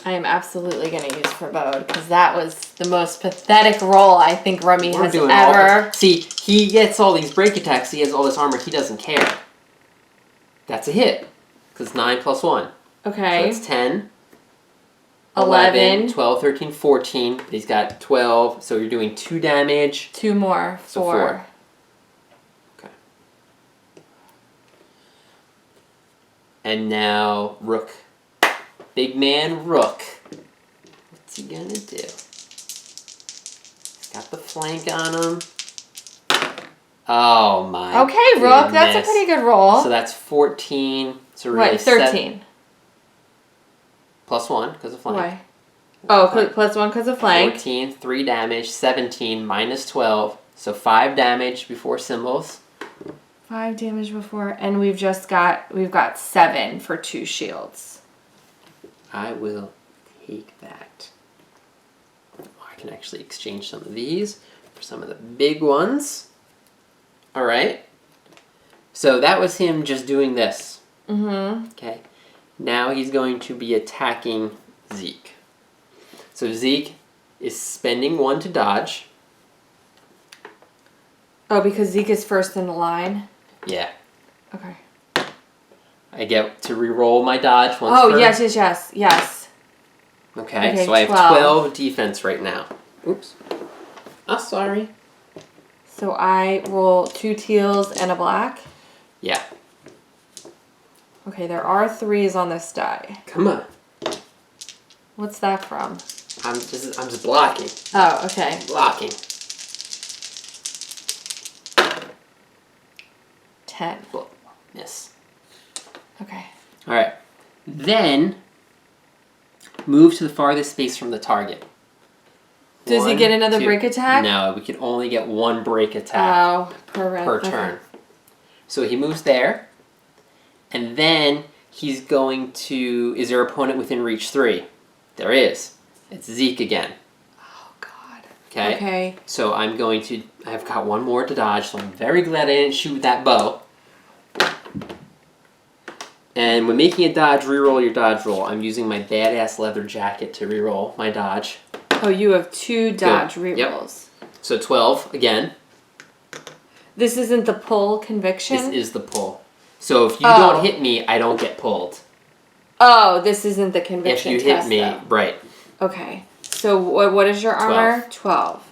I am absolutely going to use Forebode, because that was the most pathetic roll I think Remy has ever... See, he gets all these break attacks, he has all this armor, he doesn't care. That's a hit, because 9 + 1. Okay. So it's 10. 11. 12, 13, 14. But he's got 12, so you're doing 2 damage. 2 more. 4. So 4. Okay. And now, Rook. Big man Rook. What's he gonna do? Got the flank on him. Oh my. Okay, Rook, that's a pretty good roll. So that's 14. So really what? 13. Plus 1 because of flank. Why? Oh, plus 1 because of flank. 14, 3 damage, 17 minus 12. So 5 damage before symbols. 5 damage before, and we've got 7 for 2 shields. I will take that. I can actually exchange some of these for some of the big ones. All right. So that was him just doing this. Mm-hmm. Okay. Now he's going to be attacking Zeke. So Zeke is spending 1 to dodge. Oh, because Zeke is first in the line? Yeah. Okay. I get to re-roll my dodge once per... yes. Okay, so I have 12 defense right now. Oops. Oh, sorry. So I roll 2 teals and a black? Yeah. Okay, there are 3s on this die. Come on. What's that from? I'm just blocking. Oh, okay. Blocking. 10. Miss. Okay. All right. Then move to the farthest space from the target. Does he get another break attack? No, we can only get 1 break attack per turn. Okay. So he moves there, and then he's going to... Is there an opponent within reach 3? There is. It's Zeke again. Oh, God. Okay. So I'm going to... I've got 1 more to dodge, so I'm very glad I didn't shoot with that bow. And when making a dodge, reroll your dodge roll. I'm using my badass leather jacket to reroll my dodge. Oh, you have 2 dodge rerolls. Yep. So 12 again. This isn't the pull conviction? This is the pull. So if you don't hit me, I don't get pulled. Oh, this isn't the conviction test, if you test, hit me, though. right. Okay. So what is your armor? 12.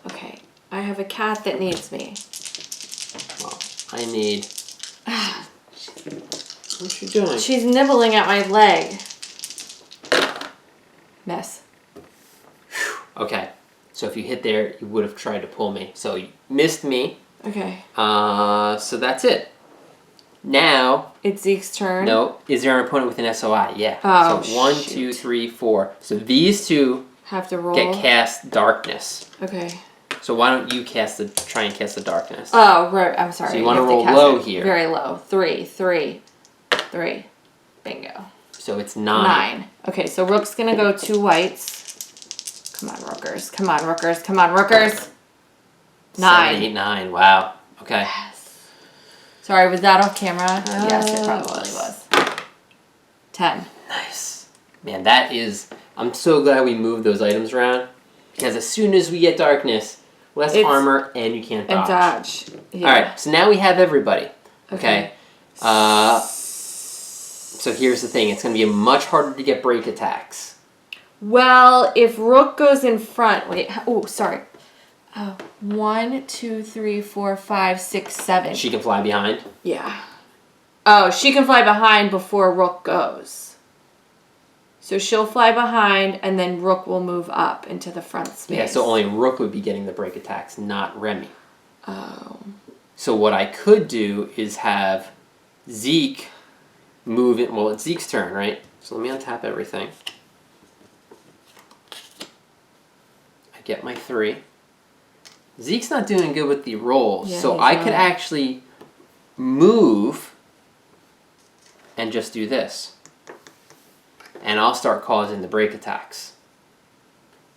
Okay. I have a cat that needs me. Well, I need... What's she doing? She's nibbling at my leg. Miss. Okay. So if you hit there, you would have tried to pull me. So you missed me. Okay. So that's it. Now... It's Zeke's turn? No. Is there an opponent with an SOI? Yeah. Oh, so 1, 2, 3, 4. So these 2... Have to roll? Get cast darkness. Okay. So why don't you try and cast the darkness? Oh, right. I'm sorry. So you want to roll low here. Very low. 3. Bingo. So it's 9. 9. Okay, so Rook's going to go 2 whites. Come on, Rookers. 9. 7, 8, 9. Wow. Okay. Yes. Sorry, was that off camera? Yes, it probably was. 10. Nice. Man, that is... I'm so glad we moved those items around. Because as soon as we get darkness, less armor, and you can't dodge. Yeah. Alright, so now we have everybody. Okay. So here's the thing. It's going to be much harder to get break attacks. Well, if Rook goes in front... Wait. Oh, sorry. 1, 2, 3, 4, 5, 6, 7. She can fly behind? Yeah. Oh, she can fly behind before Rook goes. So she'll fly behind, and then Rook will move up into the front space. Yeah, so only Rook would be getting the break attacks, not Remy. Oh. So what I could do is have Zeke move it. Well, it's Zeke's turn, right? So let me untap everything. I get my 3. Zeke's not doing good with the rolls, so I could actually move and just do this. And I'll start causing the break attacks.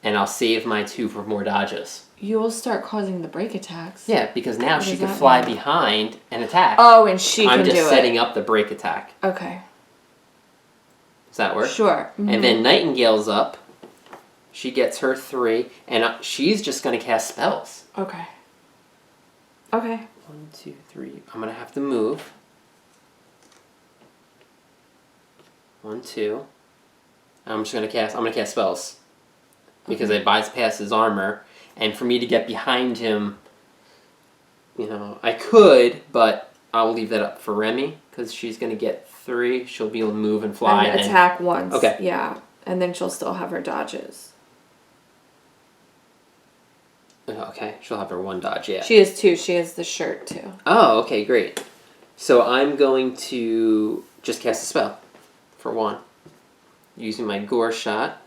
And I'll save my 2 for more dodges. You'll start causing the break attacks? Yeah, because now she can fly behind and attack. Oh, and she can do it. I'm just setting up the break attack. Okay. Does that work? Sure. Mm-hmm. And then Nightingale's up. She gets her 3. And she's just going to cast spells. Okay. Okay. 1, 2, 3. I'm going to have to move. 1, 2. I'm going to cast spells. Because it bypasses his armor. And for me to get behind him, you know, I could, but I'll leave that up for Remy. Because she's going to get 3. She'll be able to move and fly. And attack once. Okay. Yeah. And then she'll still have her dodges. Okay, she'll have her 1 dodge, yeah. She has 2. She has the shirt, too. Oh, okay, great. So I'm going to just cast a spell for 1. Using my Gore Shot,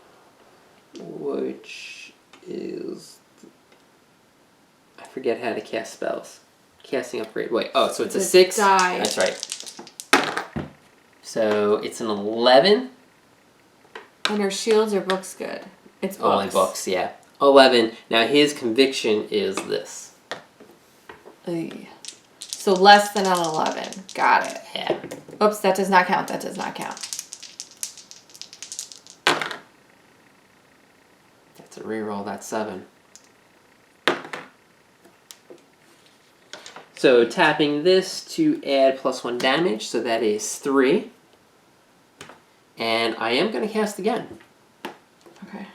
which is... I forget how to cast spells. Casting upgrade. Wait, oh, so it's a 6? Die. That's right. So it's an 11. And her shields or books good? It's books. Only books, yeah. 11. Now his conviction is this. So less than an 11. Got it. Yeah. Oops, that does not count. That does not count. That's a reroll. That's 7. So tapping this to add +1 damage, so that is 3. And I am going to cast again. Okay.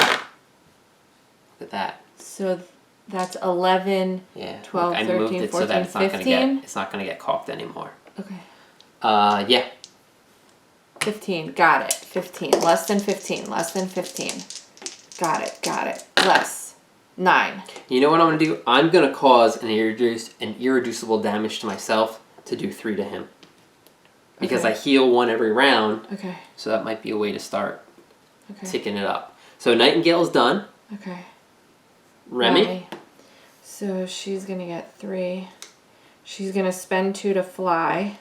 Look at that. So that's 11, Yeah. 12, Look, I 13, moved it 14, so that it's not going to get caulked anymore. Okay. Yeah. 15. Got it. 15. Less than 15. Less than 15. Got it. Got it. Less. 9. You know what I'm going to do? I'm going to cause an irreducible damage to myself to do 3 to him. Because Okay. I heal 1 every round. Okay. So that might be a way to start Okay. ticking it up. So Nightingale's done. Okay. Remy. So she's going to get 3. She's going to spend 2 to fly.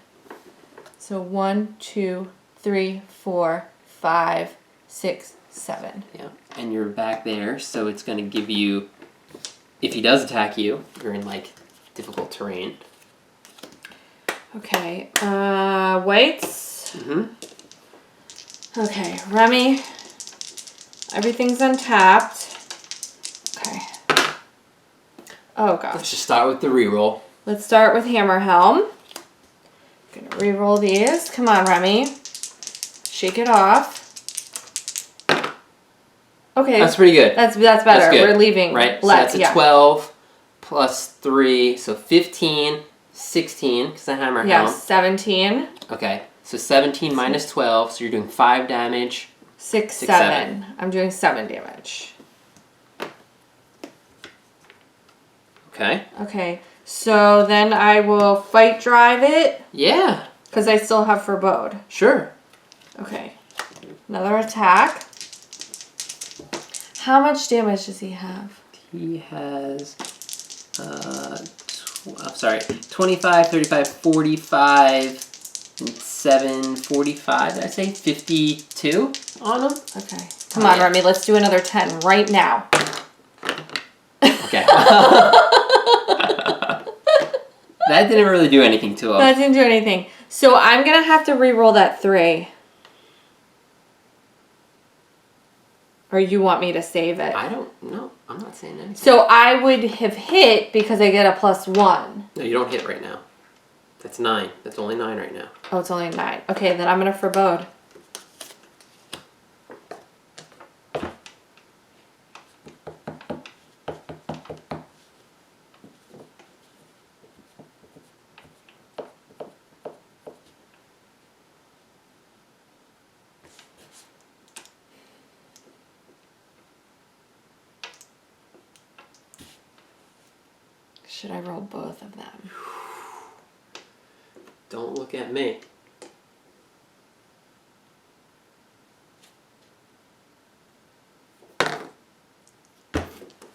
So 1, 2, 3, 4, 5, 6, 7. Yeah. And you're back there, so it's going to give you... If he does attack you, you're in, like, difficult terrain. Okay. Weights. Mm-hmm. Okay. Remy. Everything's untapped. Okay. Oh, gosh. Let's just start with the reroll. Let's start with Hammer Helm. Gonna re-roll these. Come on, Remy. Shake it off. Okay. That's pretty good. That's better. That's good. We're leaving. Right? So that's a 12 plus 3, so 15, 16, because the Hammer Helm. Yeah, 17. Okay, so 17 minus 12, so you're doing 5 damage. 6, 7. I'm doing 7 damage. Okay. Okay, so then I will fight drive it. Yeah. Because I still have forebode. Sure. Okay. Another attack. How much damage does he have? He has, 25, 35, 45, and 7, 45, did I say? 52 on him? Okay. Come on, Remy, let's do another 10 right now. Okay. That didn't really do anything to him. That didn't do anything. So I'm going to have to re-roll that 3. Or you want me to save it? I don't know. I'm not saying anything. So I would have hit because I get a +1. No, you don't hit right now. That's 9. That's only 9 right now. Oh, it's only 9. Okay, then I'm going to forebode. Should I roll both of them? Don't look at me.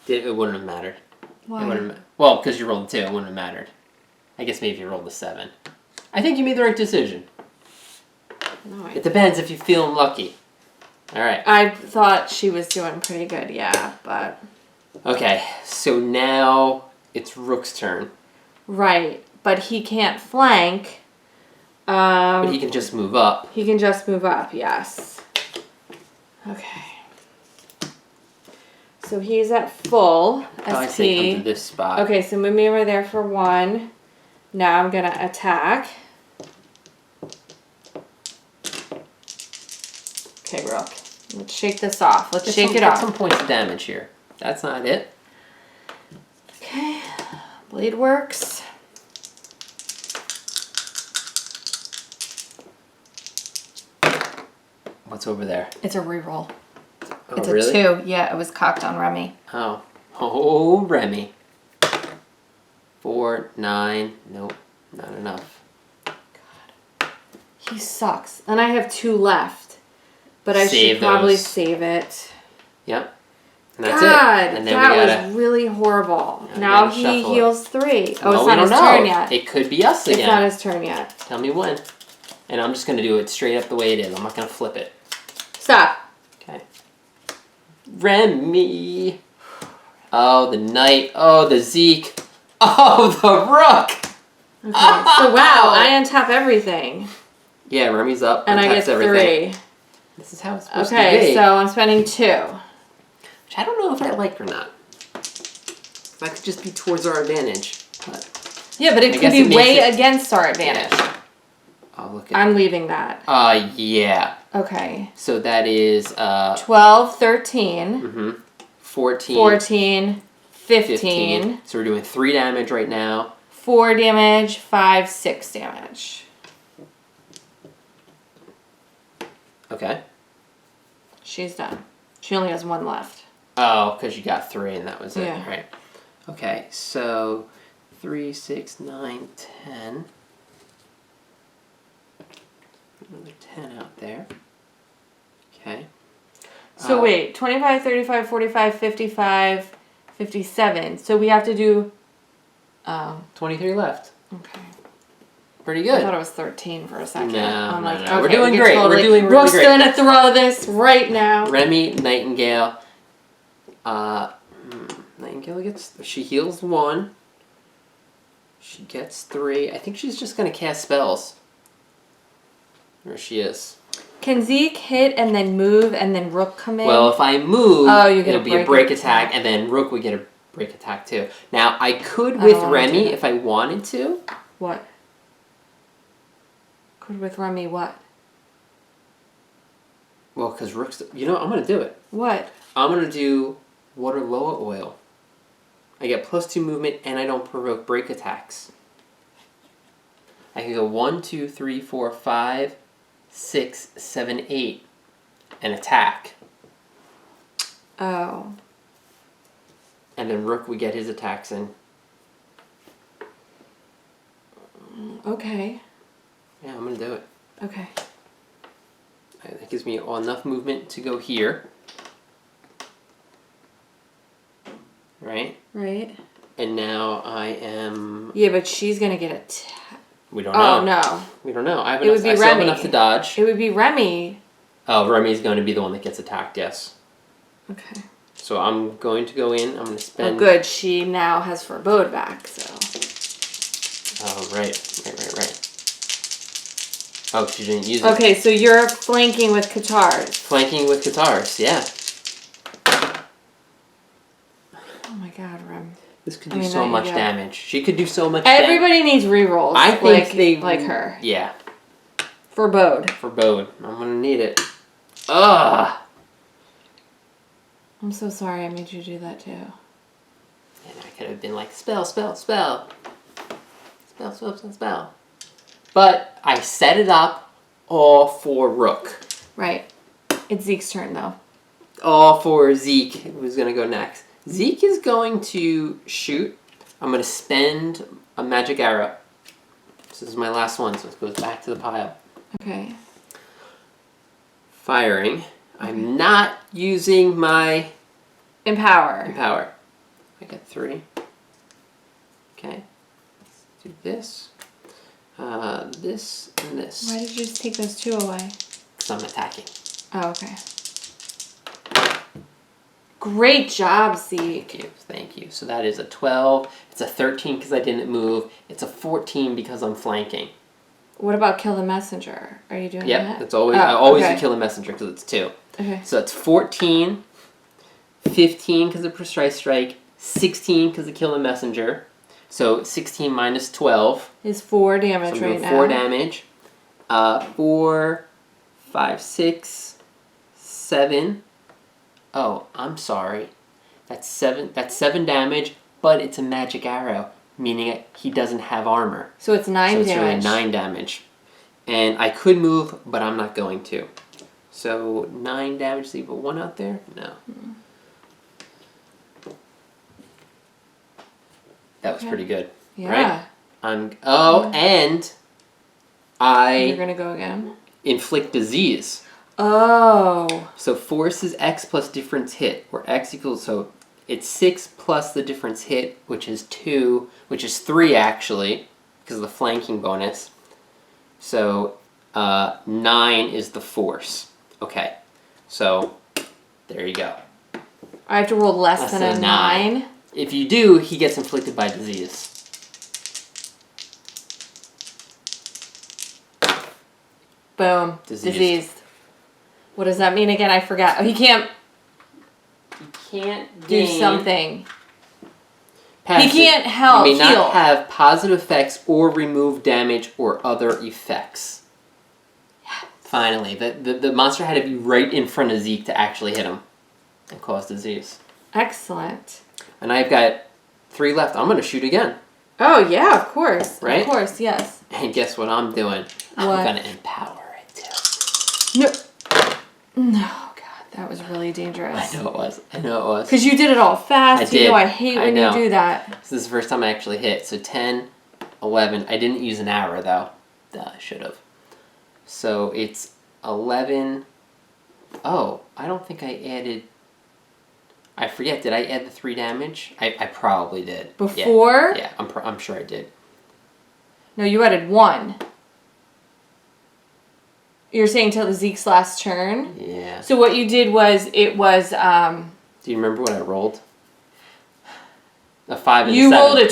It wouldn't have mattered. Why? Well, because you rolled a 2, it wouldn't have mattered. I guess maybe if you rolled a 7. I think you made the right decision. No, It depends if you feel lucky. Alright. I thought she was doing pretty good, yeah, but... Okay, so now it's Rook's turn. Right, but he can't flank. But he can just move up. He can just move up, yes. Okay. So he's at full I say SP. come to this spot. Okay, so move me over there for 1. Now I'm gonna attack. Okay, Rook. Let's shake this off. Let's shake it Get off. some points of damage here. That's not it. Okay. Blade works. What's over there? It's a reroll. Oh, it's really? a 2. Yeah, it was cocked on Remy. Oh. Oh, Remy. 4, 9. Nope, not enough. God. He sucks. And I have 2 left. But I should probably save it. Yep. And that's God, it. And then that was really horrible. Now he heals 3. Oh, it's not his turn yet. It could be us again. It's not his turn yet. Tell me when. And I'm just going to do it straight up the way it is. I'm not going to flip it. Stop. Okay. Remy. Oh, the knight. Oh, the Zeke. Oh, the rook. Okay. So, wow, I untap everything. Yeah, Remy's up. And I get 3. This is how it's supposed to be. Okay, so I'm spending 2. Which I don't know if I like or not. That could just be towards our advantage. But yeah, but it could be way against our advantage. Yeah. Oh, look at I'm leaving that. Yeah. Okay. So that is 12, 13. Mm-hmm. 14. 14, 15. So we're doing 3 damage right now. 4 damage, 5, 6 damage. Okay. She's done. She only has 1 left. Oh, because you got 3 and that was it. Yeah. Right. Okay, so 3, 6, 9, 10. Another 10 out there. Okay. So wait, 25, 35, 45, 55, 57. So we have to do... 23 left. Okay. Pretty good. I thought it was 13 for a second. No, I'm like, no. okay, We're doing great. Totally, we're doing really great. We're gonna throw this right now. Remy, Nightingale. Nightingale gets... She heals 1. She gets 3. I think she's just going to cast spells. There she is. Can Zeke hit and then move and then Rook come in? Well, if I move, it'll be a break attack, and then Rook would get a break attack too. Now, I could with Remy if I wanted to. What? Could with Remy what? Well, because Rook's... You know, I'm going to do it. What? I'm going to do Water Loa Oil. I get +2 movement, and I don't provoke break attacks. I can go 1, 2, 3, 4, 5, 6, 7, 8, and attack. Oh. And then Rook would get his attacks in. Okay. Yeah, I'm going to do it. Okay. That gives me enough movement to go here. Right? Right. And now I am... Yeah, but she's going to get attacked. We don't know. Oh, no. We don't know. It would be I still have enough to dodge. It would be Remy. Oh, Remy's going to be the one that gets attacked, yes. Okay. So I'm going to go in. I'm going to spend... Oh, good. She now has Forebode back, so... Oh, right. Oh, she didn't use it. Okay, so you're flanking with Katars. Flanking with Katars, yeah. Oh my god, Rem. This could do so much damage. She could do so much damage. Everybody needs rerolls. I think like her. Yeah. Forebode. Forebode. I'm going to need it. Ugh. I'm so sorry I made you do that too. And I could have been like, spell, spell, spell. Spell, spell, spell, spell. But I set it up all for Rook. Right. It's Zeke's turn though. All for Zeke, who's going to go next. Zeke is going to shoot. I'm going to spend a magic arrow. This is my last one, so it goes back to the pile. Okay. Firing. I'm not using my... Empower. I got 3. Okay. Let's do this. This and this. Why did you just take those 2 away? Because I'm attacking. Oh, okay. Great job, Zeke. Thank you. So that is a 12. It's a 13 because I didn't move. It's a 14 because I'm flanking. What about kill the messenger? Are you doing that? Yep, that's always I always do kill the messenger because it's 2. Okay. So it's 14, 15 because of precise strike, 16 because of kill the messenger. So 16 minus 12 is 4 damage so I'm right now. 4 damage. 4, 5, 6, 7. Oh, I'm sorry. That's 7. That's 7 damage, but it's a magic arrow, meaning he doesn't have armor. So it's 9 damage. So it's really 9 damage. And I could move, but I'm not going to. So 9 damage, leave a 1 out there? No. That was pretty good. Yeah. Right? And You're going to go again? Inflict disease. Oh. So force is X plus difference hit, where X equals, so it's 6 plus the difference hit, which is 2, which is 3 actually, because of the flanking bonus. So 9 is the force. Okay, so there you go. I have to roll less than a 9. If you do, he gets inflicted by disease. Boom. Diseased. What does that mean again? I forgot. Oh, he can't do something. He can't help. He may not have positive effects or remove damage or other effects. Yes. Finally, the monster had to be right in front of Zeke to actually hit him and cause disease. Excellent. And I've got 3 left. I'm going to shoot again. Oh, yeah, of course. Right? Of course, yes. And guess what I'm doing? What? I'm going to empower it, too. No, God, that was really dangerous. I know it was. Because you did it all fast. I did. You know I hate when you do that. This is the first time I actually hit. So 10, 11. I didn't use an arrow, though. Duh, I should have. So it's 11. Oh, I don't think I added... I forget, did I add the 3 damage? I probably did. Before? Yeah, I'm sure I did. No, you added 1. You're saying till Zeke's last turn? Yeah. So what you did was, Do you remember what I rolled? A 5 and a 7. You rolled a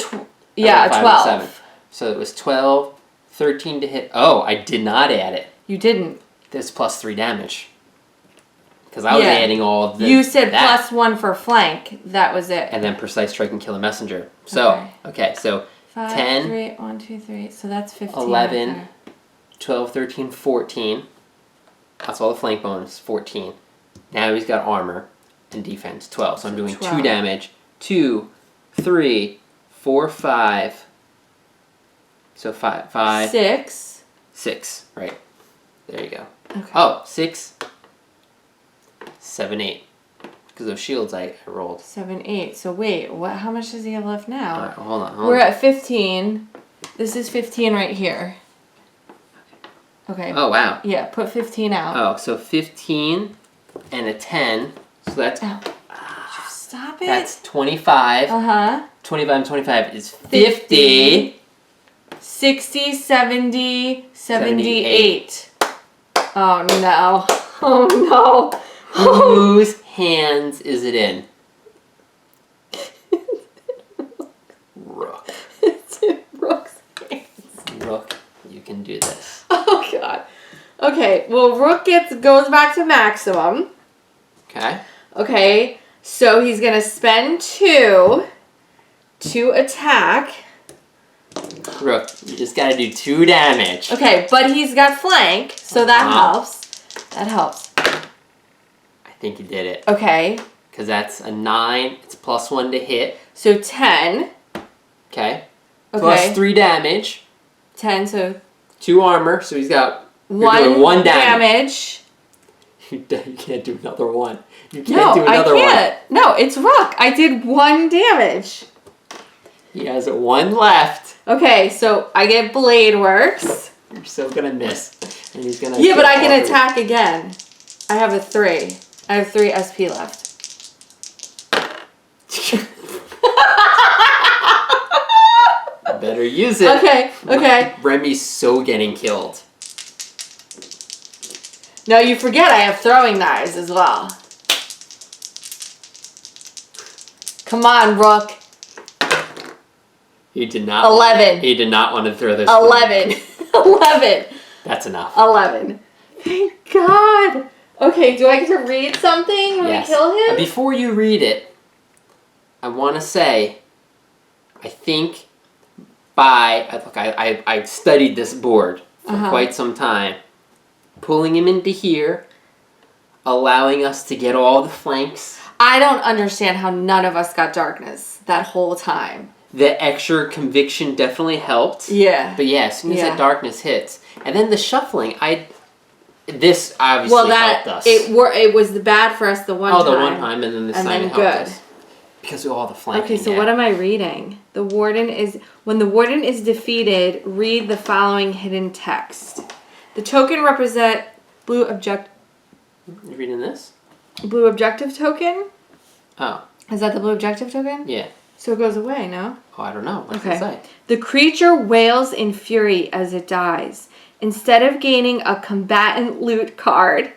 12. So it was 12, 13 to hit. Oh, I did not add it. You didn't. There's plus 3 damage. Because I was adding all of You said plus 1 for flank. That was it. And then precise strike and kill a messenger. So, okay, so 5, 10, 3, 1, 2, 3. So that's 15. 11, right 12, 13, 14. That's all the flank bonus, 14. Now he's got armor and defense, 12. So I'm doing 12. 2 damage. 2, 3, 4, 5. So 5. 6. 6, right. There you go. Okay. Oh, 6, 7, 8. Because those shields I rolled. 7, 8. So wait, how much does he have left now? All right, hold on. We're at 15. This is 15 right here. Okay. Oh, wow. Yeah, put 15 out. Oh, so 15 and a 10. So that's... Stop it. That's 25. Uh-huh. 25 and 25 is 50. 60, 70, 78. Oh, no. Oh, no. Whose hands is it in? Rook. It's in Rook's hands. Rook, you can do this. Oh, God. Okay, well, Rook goes back to maximum. Okay. Okay, so he's going to spend 2 to attack. Rook, you just gotta do 2 damage. Okay, but he's got flank, so that helps. That helps. I think you did it. Okay. Because that's a 9. It's plus 1 to hit. So 10. Okay. Plus 3 damage. 10, so 2 armor, so he's got... 1 damage. You can't do another 1. You can't do another 1. I can't. No, it's Rook. I did 1 damage. He has 1 left. Okay, so I get Blade Works. You're still gonna miss. And he's gonna... Yeah, but I can attack again. I have a 3. I have 3 SP left. Better use it. Okay. Remy's so getting killed. No, you forget I have throwing knives as well. Come on, Rook. He did not. 11. He did not want to throw this. 11. 11. That's enough. 11. Thank God. Okay, do I get to read something when we kill him? Before you read it, I want to say, I think I studied this board for quite some time. Pulling him into here, allowing us to get all the flanks. I don't understand how none of us got darkness that whole time. The extra conviction definitely helped. Yeah. But yeah, as soon as that darkness hits. And then the shuffling, This obviously helped us. It was bad for us the one time. Oh, the one time, and then this time it helped us. Because of all the flanking. Okay, so what am I reading? When the warden is defeated, read the following hidden text. The token represent blue object. You reading this? Blue objective token? Oh. Is that the blue objective token? Yeah. So it goes away, no? Oh, I don't know. What does it say? The creature wails in fury as it dies. Instead of gaining a combatant loot card,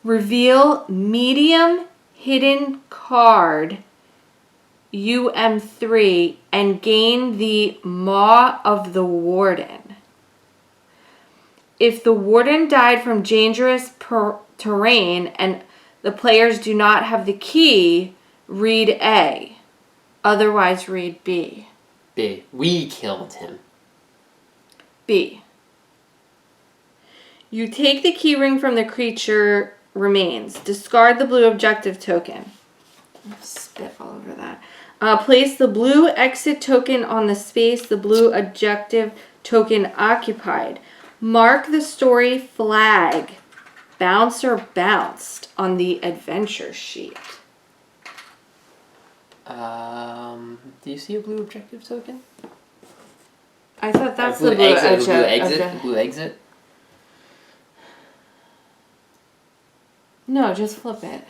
reveal medium hidden card UM3 and gain the Maw of the Warden. If the Warden died from dangerous terrain and the players do not have the key, read A. Otherwise, read B. B. We killed him. B. You take the key ring from the creature remains. Discard the blue objective token. Spit all over that. Place the blue exit token on the space the blue objective token occupied. Mark the story flag. Bounce or bounced on the adventure sheet. Do you see a blue objective token? I thought that's the blue exit. Blue exit? No, just flip it.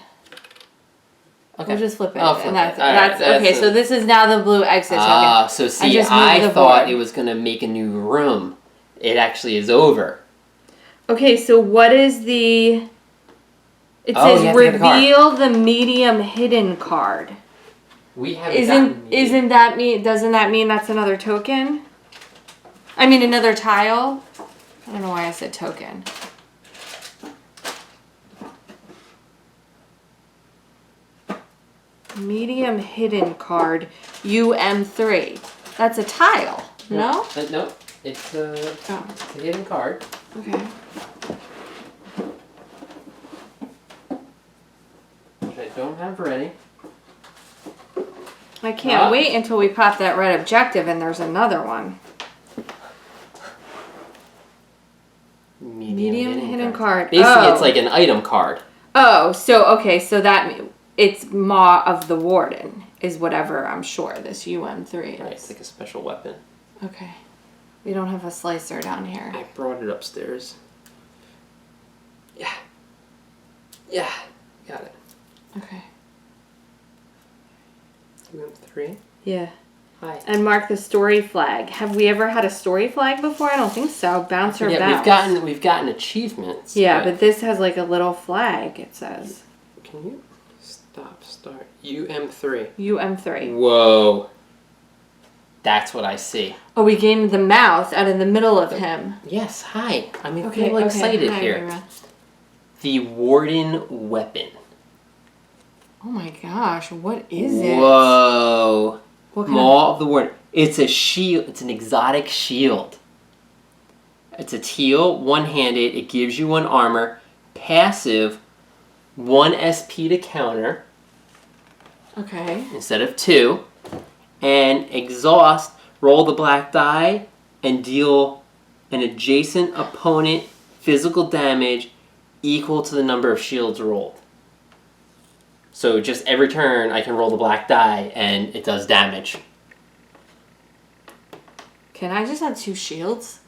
Okay. We'll just flip it. I'll flip and it. that's okay, so this is now the blue exit token. So see, I thought it was going to make a new room. It actually is over. Okay, so what is the... It says reveal the medium hidden card. We haven't Doesn't that mean that's another token? I mean another tile? I don't know why I said token. Medium hidden card UM3. That's a tile, no? No, it's a hidden card. Okay. Which I don't have ready. I can't wait until we pop that red objective and there's another one. Medium hidden card. Basically, it's like an item card. Oh, so that it's Maw of the Warden is whatever I'm sure this UM3 is. Right, it's like a special weapon. Okay. We don't have a slicer down here. I brought it upstairs. Yeah. Yeah. Got it. Okay. UM3? Yeah. Hi. And mark the story flag. Have we ever had a story flag before? I don't think so. Bounce or bounce. We've gotten achievements. Yeah, but this has like a little flag, it says. Can you start? UM3. UM3. Whoa. That's what I see. Oh, we gained the mouth out of the middle of him. Yes, hi. I'm excited here. Everyone. The Warden weapon. Oh my gosh, what is it? Whoa. What Maw of the Warden. It's a shield. It's an exotic shield. It's a teal, one-handed. It gives you 1 armor. Passive, 1 SP to counter. Okay. Instead of 2. And exhaust, roll the black die and deal an adjacent opponent physical damage equal to the number of shields rolled. So just every turn I can roll the black die and it does damage. Can I just have 2 shields?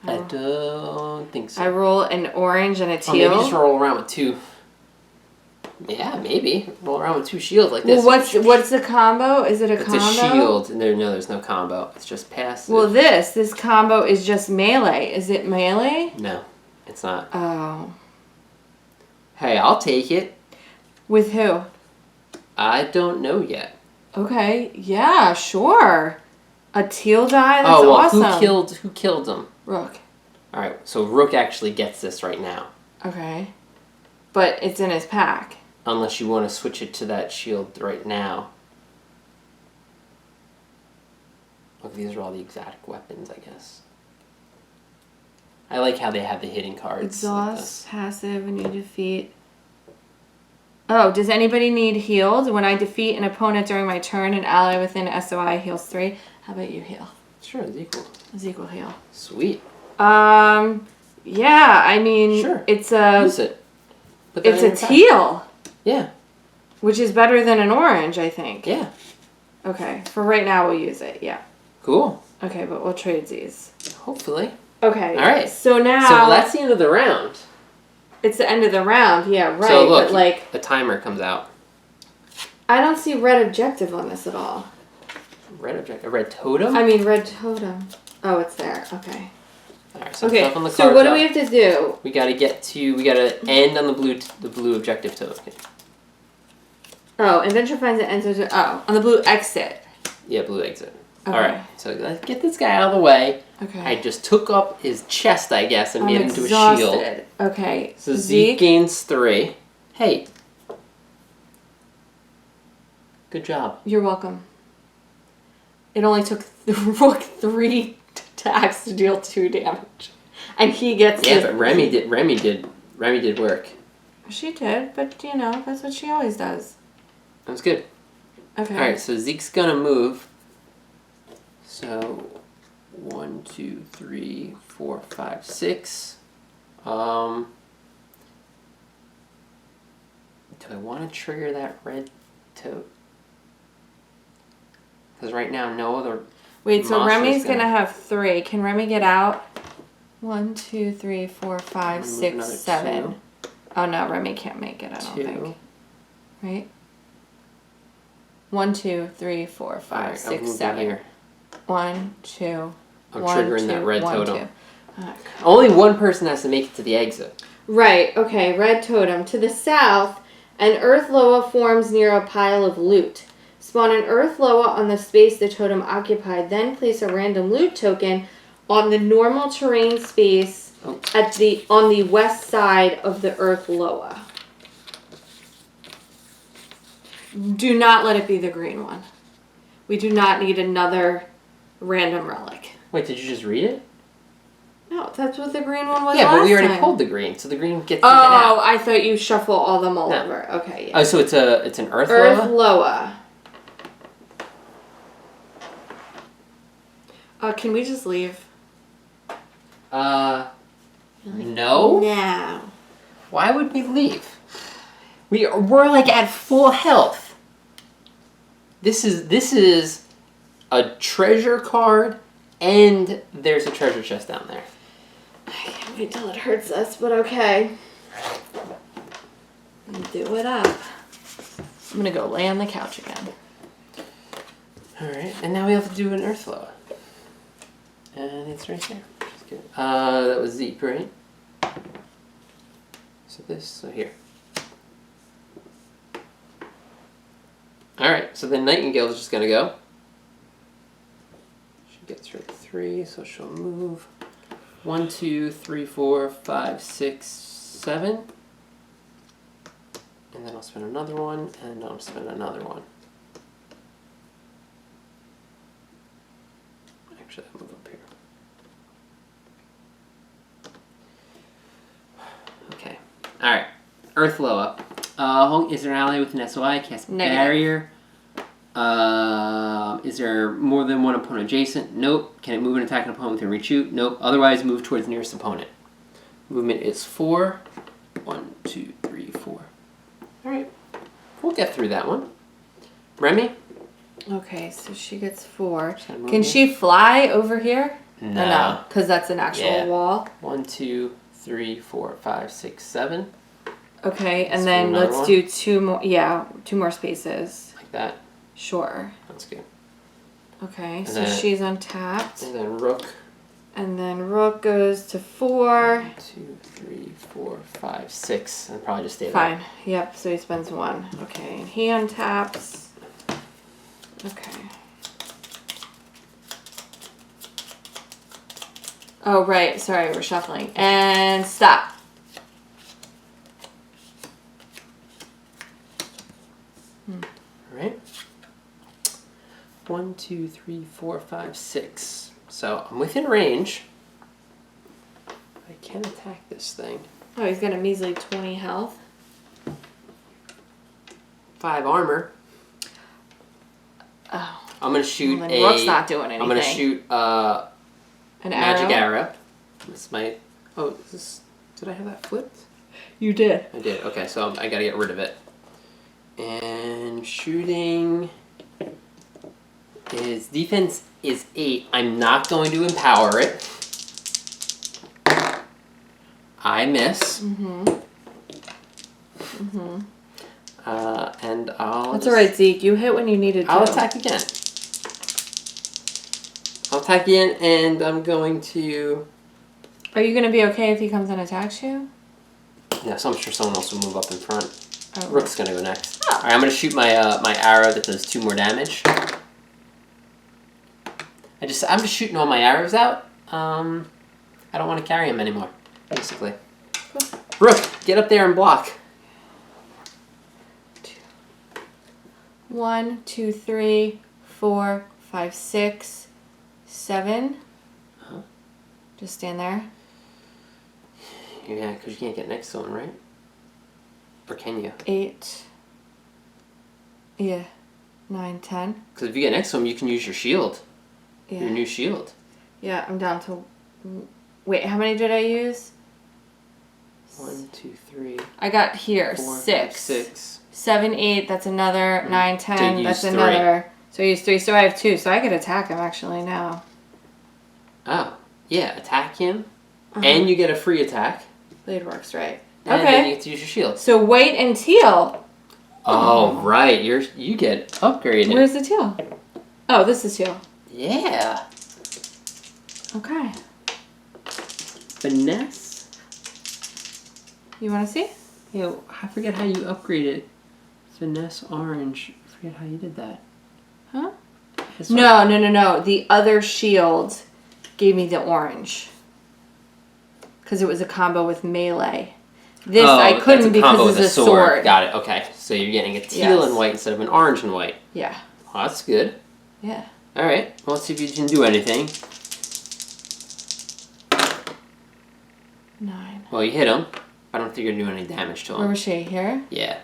I don't think so. I roll an orange and a teal? Maybe just roll around with 2. Yeah, maybe. Roll around with 2 shields like this. Well, what's the combo? Is it a combo? It's a shield. And there's no combo. It's just passive. Well, this combo is just melee. Is it melee? No, it's not. Oh. Hey, I'll take it. With who? I don't know yet. Okay. Yeah, sure. A teal die? That's awesome. Who killed him? Rook. Alright, so Rook actually gets this right now. Okay. But it's in his pack. Unless you want to switch it to that shield right now. Look, these are all the exotic weapons, I guess. I like how they have the hidden cards. Exhaust, passive, when you defeat... Oh, does anybody need healed? When I defeat an opponent during my turn, an ally within SOI heals 3. How about you heal? Sure, it's equal. It's equal heal. Sweet. Yeah, I mean, sure. It's a... Use it. It's a teal. Yeah. Which is better than an orange, I think. Yeah. Okay, for right now we'll use it, yeah. Cool. Okay, but we'll trade these. Hopefully. Okay. All right. So now... So that's the end of the round. It's the end of the round, yeah, right. So look, but like... the timer comes out. I don't see red objective on this at all. Red objective? A red totem? I mean, red totem. Oh, it's there. Okay. Alright, so okay, on the so what do we have to do? We gotta end on the blue objective token. Oh, adventure finds it ends with... Oh, on the blue exit. Yeah, blue exit. Okay. Alright, so let's get this guy out of the way. Okay. I just took up his chest, I guess, and made him into a shield. Okay. So Zeke gains 3. Hey. Good job. You're welcome. It only took Rook 3 attacks to deal 2 damage. And he gets... Yeah, but Remy did work. She did, but you know, that's what she always does. That was good. Okay. Alright, so Zeke's gonna move. So 1, 2, 3, 4, 5, 6. Do I want to trigger that red tote? Because right now, no other. Wait, so Remy's gonna have 3. Can Remy get out? 1, 2, 3, 4, 5, 6, 7. 2. Oh no, Remy can't make it, I don't think. Right? 1, 2, 3, 4, 5, right, 6, 7. Here. 1, 2. I'm triggering 2, that red 1, totem. Only one person has to make it to the exit. Right, okay, red totem. To the south, an earth loa forms near a pile of loot. Spawn an earth loa on the space the totem occupied, then place a random loot token on the normal terrain space on the west side of the earth loa. Do not let it be the green one. We do not need another random relic. Wait, did you just read it? No, that's what the green one was. Yeah, last but we already time. pulled the green, so the green gets taken out. Oh, I thought you shuffle all them all over. Okay, yeah. Oh, so it's an earth loa? Earth loa. Can we just leave? No. No. Why would we leave? We're like at full health. This is a treasure card, and there's a treasure chest down there. I can't wait till it hurts us, but okay. Do it up. I'm gonna go lay on the couch again. Alright, and now we have to do an earth loa. And it's right here. Good. That was Zeke, right? So here. Alright, so then Nightingale is just gonna go. She gets her 3, so she'll move 1, 2, 3, 4, 5, 6, 7. And then I'll spend another one, and then I'll spend another one. Actually, I'll move up here. Okay. Alright. Earth Loa. Is there an ally with an SOI? Cast barrier. Is there more than one opponent adjacent? Nope. Can it move and attack an opponent within reach shoot? Nope. Otherwise, move towards the nearest opponent. Movement is 4. 1, 2, 3, 4. Alright. We'll get through that one. Remy? Okay, so she gets 4. Can she fly over here? No. Because that's an actual wall. 1, 2, 3, 4, 5, 6, 7. Okay, and then let's do 2 more. Yeah, 2 more spaces. Like that? Sure. That's good. Okay, and so she's untapped. And then Rook. And then Rook goes to 4. 1, 2, 3, 4, 5, 6. And probably just stay there. Fine. Yep, so he spends 1. Okay, and he untaps. Okay. Oh, right. Sorry, we're shuffling. And stop. Alright. 1, 2, 3, 4, 5, 6. So I'm within range. I can attack this thing. Oh, he's got a measly 20 health. 5 armor. Oh. I'm gonna shoot Rook's not doing anything. I'm gonna shoot an magic arrow. This might Oh, did I have that flipped? You did. I did. Okay, so I got to get rid of it. And shooting is defense is 8. I'm not going to empower it. I miss. And I'll. That's alright, Zeke. You hit when you needed to. I'll attack again. And I'm going to. Are you going to be okay if he comes and attacks you? Yeah, so I'm sure someone else will move up in front. Oh. Rook's going to go next. Oh. Alright, I'm going to shoot my my arrow that does 2 more damage. I'm just shooting all my arrows out. I don't want to carry them anymore, basically. Cool. Rook, get up there and block. 1, 2, 3, 4, 5, 6, 7. Uh-huh. Just stand there. Yeah, because you can't get next to him, right? Or can you? 8. Yeah. 9, 10. Because if you get next to him, you can use your shield. Yeah. Your new shield. Yeah, I'm down to... Wait, how many did I use? 1, 2, 3. I got here 4, 6. 5, 6. 7, 8. That's another. 9, 10. Did That's use another. So I used 3. So I have 2. So I could attack him actually now. Oh, yeah. Attack him, and you get a free attack. Blade works, right? And Okay. then you get to use your shield. So white and teal. Oh, right. You get upgraded. Where's the teal? Oh, this is teal. Yeah. Okay. Finesse. You want to see? Yeah, I forget how you upgraded. Finesse orange. I forget how you did that. Huh? No. The other shield gave me the orange. Because it was a combo with melee. This I couldn't because it's a sword. Got it. Okay. So you're getting a teal and white instead of an orange and white. Yeah. Oh, that's good. Yeah. All right. Well, let's see if you can do anything. 9. Well, you hit him. I don't think you're doing any damage to him. Where was she? Here? Yeah.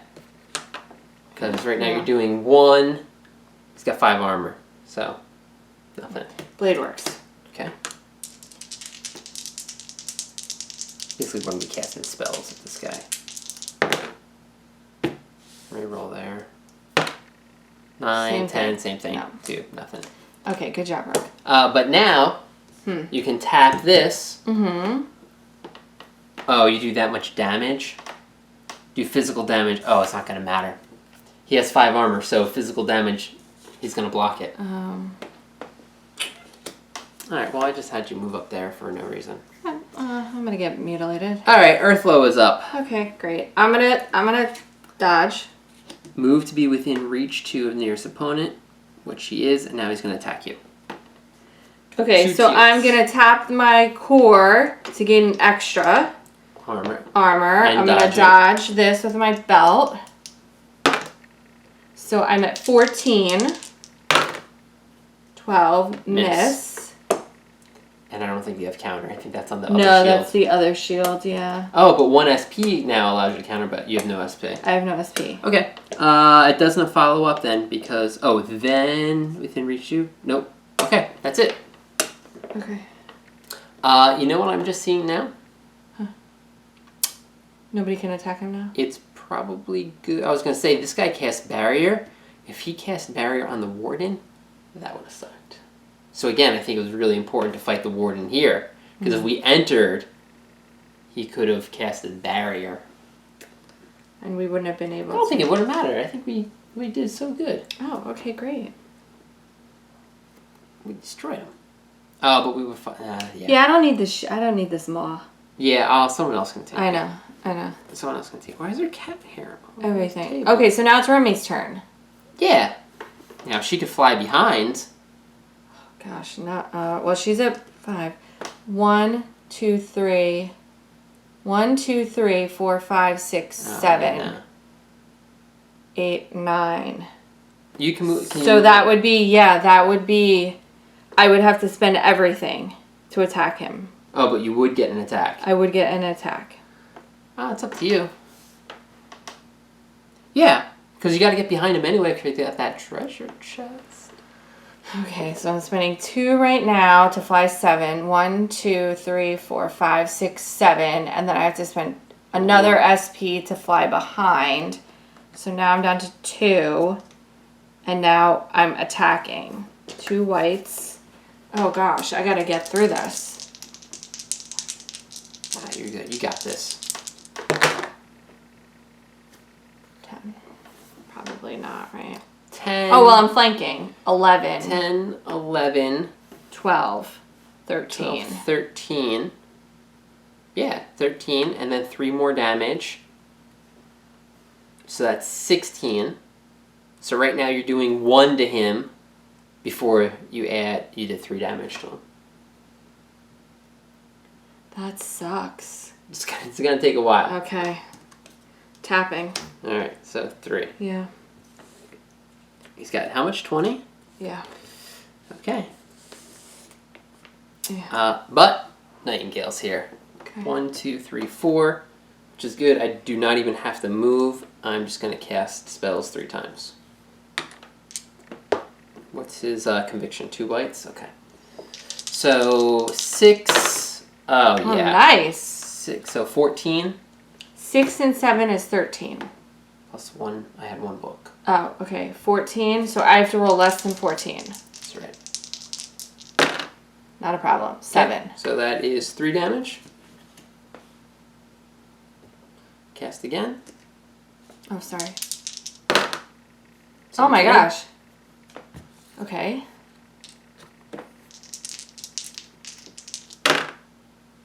Because right now you're doing 1. He's got 5 armor. So, nothing. Blade works. Okay. Basically, we're going to be casting spells at this guy. Reroll there. 9, Same 10, thing. same thing. No. 2, nothing. Okay, good job, Rook. But now, you can tap this. Mm-hmm. Oh, you do that much damage? Do physical damage. Oh, it's not going to matter. He has 5 armor, so physical damage, he's going to block it. Alright, well, I just had you move up there for no reason. I'm going to get mutilated. Alright, Earthlow is up. Okay, great. I'm gonna dodge. Move to be within reach 2 of the nearest opponent, which he is, and now he's going to attack you. Okay, so I'm going to tap my core to gain an extra armor. I'm going to dodge this with my belt. So I'm at 14. 12. Miss. And I don't think you have counter. I think that's on the other shield. No, that's the other shield, yeah. Oh, but 1 SP now allows you to counter, but you have no SP. I have no SP. Okay. It doesn't follow up then because... Oh, then within reach 2? Nope. Okay, that's it. Okay. You know what I'm just seeing now? Huh. Nobody can attack him now? It's probably good. I was going to say, this guy casts Barrier. If he cast Barrier on the Warden, that would have sucked. So again, I think it was really important to fight the Warden here. Because if we entered, he could have casted Barrier. And we wouldn't have been able to. I don't think it would have mattered. I think we did so good. Oh, okay, great. We destroyed him. Oh, but we were fine. Yeah. Yeah, I don't need this. I don't need this maw. Yeah, someone else can take it. I know. Someone else can take it. Why is there cat hair? Everything. Okay, so now it's Remy's turn. Yeah. Now, she could fly behind. Gosh, not. Well, she's at 5. 1, 2, 3. 1, 2, 3, 4, 5, 6, 7. Yeah. 8, 9. You can move. So that would be, that would be. I would have to spend everything to attack him. Oh, but you would get an attack. I would get an attack. Oh, it's up to you. Yeah, because you got to get behind him anyway because you got that treasure chest. Okay, so I'm spending 2 right now to fly 7. 1, 2, 3, 4, 5, 6, 7. And then I have to spend another SP to fly behind. So now I'm down to 2. And now I'm attacking. 2 whites. Oh gosh, I gotta get through this. Ah, you're good. You got this. 10. Probably not, right? 10. Oh, well, I'm flanking. 11. 10, 11. 12. 13. 12, 13. Yeah, 13. And then 3 more damage. So that's 16. So right now you're doing 1 to him before you did 3 damage to him. That sucks. It's going to take a while. Okay. Tapping. Alright, so 3. Yeah. He's got how much? 20? Yeah. Okay. Yeah. But Nightingale's here. Okay. 1, 2, 3, 4, which is good. I do not even have to move. I'm just going to cast spells 3 times. What's his conviction? 2 bites? Okay. So 6. Oh, yeah. Nice. 6. So 14. 6 and 7 is 13. Plus 1. I had 1 book. Oh, okay. 14. So I have to roll less than 14. That's right. Not a problem. 7. Okay. So that is 3 damage. Cast again. Oh, sorry. So Oh my 3. gosh. Okay.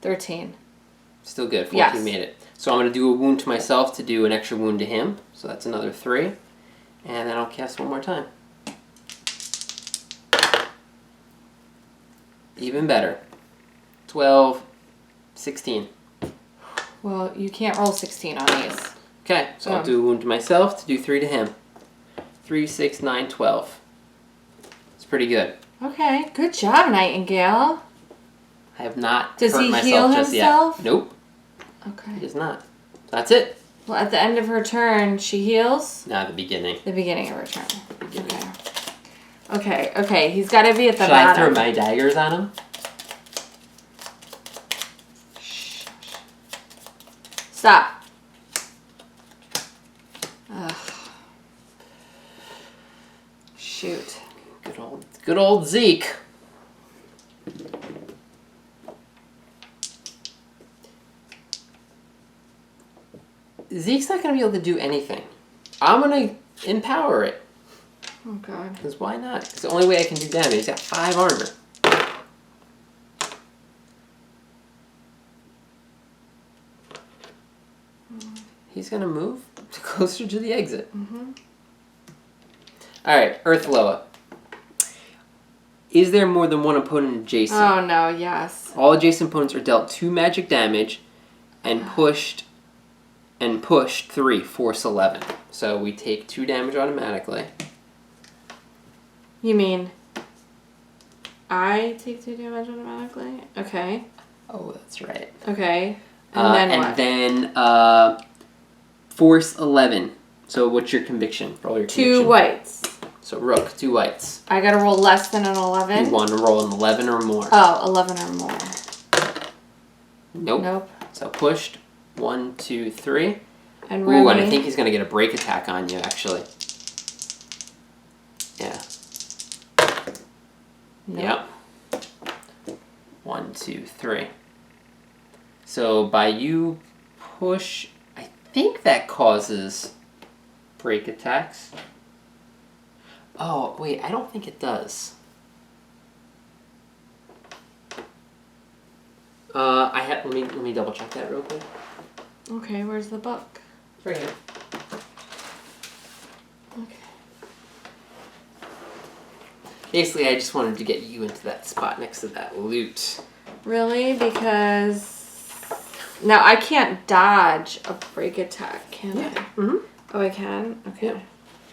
13. Still good. 14 Yes. made it. So I'm going to do a wound to myself to do an extra wound to him. So that's another 3. And then I'll cast 1 more time. Even better. 12, 16. Well, you can't roll 16 on these. Okay, so I'll do a wound to myself to do 3 to him. 3, 6, 9, 12. It's pretty good. Okay. Good job, Nightingale. I have not Does hurt he myself heal just himself? yet. Nope, he Okay. does not. That's it. Well, at the end of her turn, she heals? No, the beginning. The beginning of her turn. Beginning. Okay. Okay. He's got to be at the Should I bottom. throw my daggers on him? Stop. Ugh. Shoot. Good old Zeke. Zeke's not going to be able to do anything. I'm going to empower it. Oh, God. Because why not? It's the only way I can do damage. He's got 5 armor. He's going to move closer to the exit. Mm-hmm. Alright, Earth Loa. Is there more than one opponent adjacent? Oh, no. Yes. All adjacent opponents are dealt 2 magic damage and pushed 3, force 11. So we take 2 damage automatically. You mean I take 2 damage automatically? Okay. Oh, that's right. Okay. And then what? And then force 11. So what's your conviction? Roll your 2 conviction. whites. So Rook, 2 whites. I gotta roll less than an 11? You want to roll an 11 or more. Oh, 11 or more. Nope. Nope. So pushed. 1, 2, 3. And Ooh, and I Remy. think he's going to get a break attack on you, actually. Yeah. Nope. Yep. 1, 2, 3. So by you push, I think that causes break attacks. Oh, wait, I don't think it does. Let me double check that real quick. Okay, where's the book? It's right here. Okay. Basically, I just wanted to get you into that spot next to that loot. Really? Because now I can't dodge a break attack, can I? Mm-hmm. Oh, I can? Okay.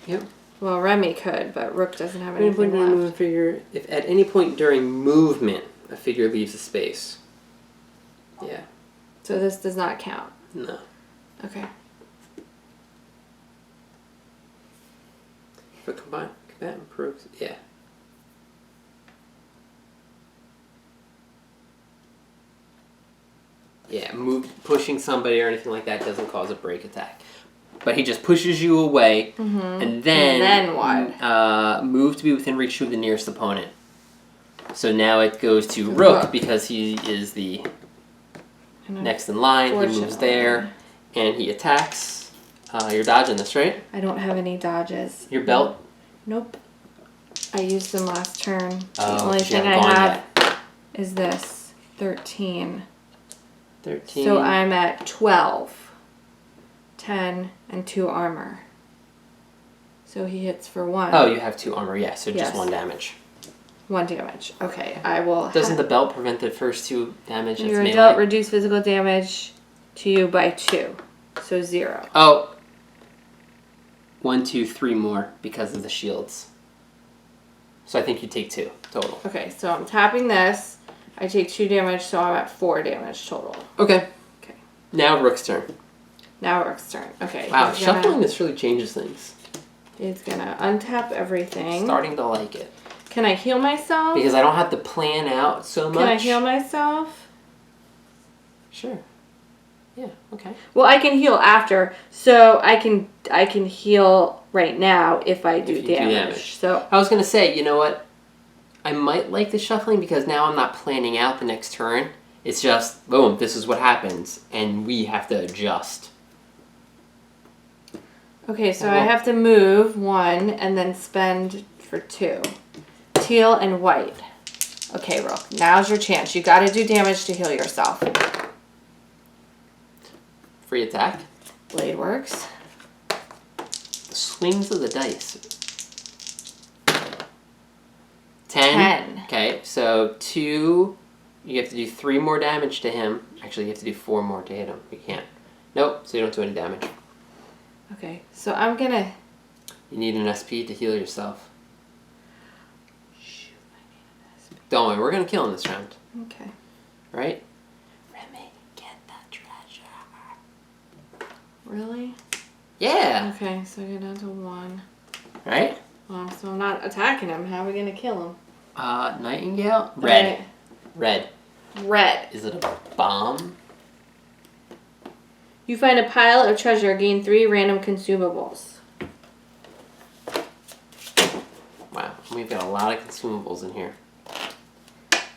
Yep. Well, Remy could, but Rook doesn't have anything left. If at any point during movement a figure leaves a space. Yeah. So this does not count. No. Okay. But combatant proves. Yeah. Yeah, pushing somebody or anything like that doesn't cause a break attack. But he just pushes you away, and then what? Move to be within reach of the nearest opponent. So now it goes to Rook because he is the next in line. He moves there, and he attacks. You're dodging this, right? I don't have any dodges. Your belt? Nope. I used them last turn. Oh, the only thing I have is this 13. 13. So I'm at 12. 10 and 2 armor. So he hits for 1. Oh, you have 2 armor, yeah, so just 1 damage. 1 damage. Okay, I will... Doesn't the belt prevent the first 2 damage? Your belt reduce physical damage to you by 2. So 0. Oh. 1, 2, 3 more because of the shields. So I think you take 2 total. Okay, so I'm tapping this. I take 2 damage, so I'm at 4 damage total. Okay. Now Rook's turn. Now Rook's turn. Okay. Wow, shuffling this really changes things. He's gonna untap everything. Starting to like it. Can I heal myself? Because I don't have to plan out so much. Can I heal myself? Sure. Yeah, okay. Well, I can heal after, so I can heal right now if I do damage. So I was gonna say, you know what? I might like the shuffling because now I'm not planning out the next turn. It's just, boom, this is what happens, and we have to adjust. Okay, so I have to move 1 and then spend for 2. Teal and white. Okay, Rook, now's your chance. You gotta do damage to heal yourself. Free attack. Blade works. The swings of the dice. 10. Okay, so 2, you have to do 3 more damage to him. Actually, you have to do 4 more to hit him. You can't. Nope, so you don't do any damage. Okay, so I'm gonna... You need an SP to heal yourself. Shoot, I need an SP. Don't worry, we're gonna kill him this round. Okay. Right? Remy, get the treasure. Really? Yeah! Okay, so I get down to 1. Right? So I'm not attacking him. How are we gonna kill him? Nightingale? Red. Right. Red. Red. Is it a bomb? You find a pile of treasure, gain 3 random consumables. Wow, we've got a lot of consumables in here.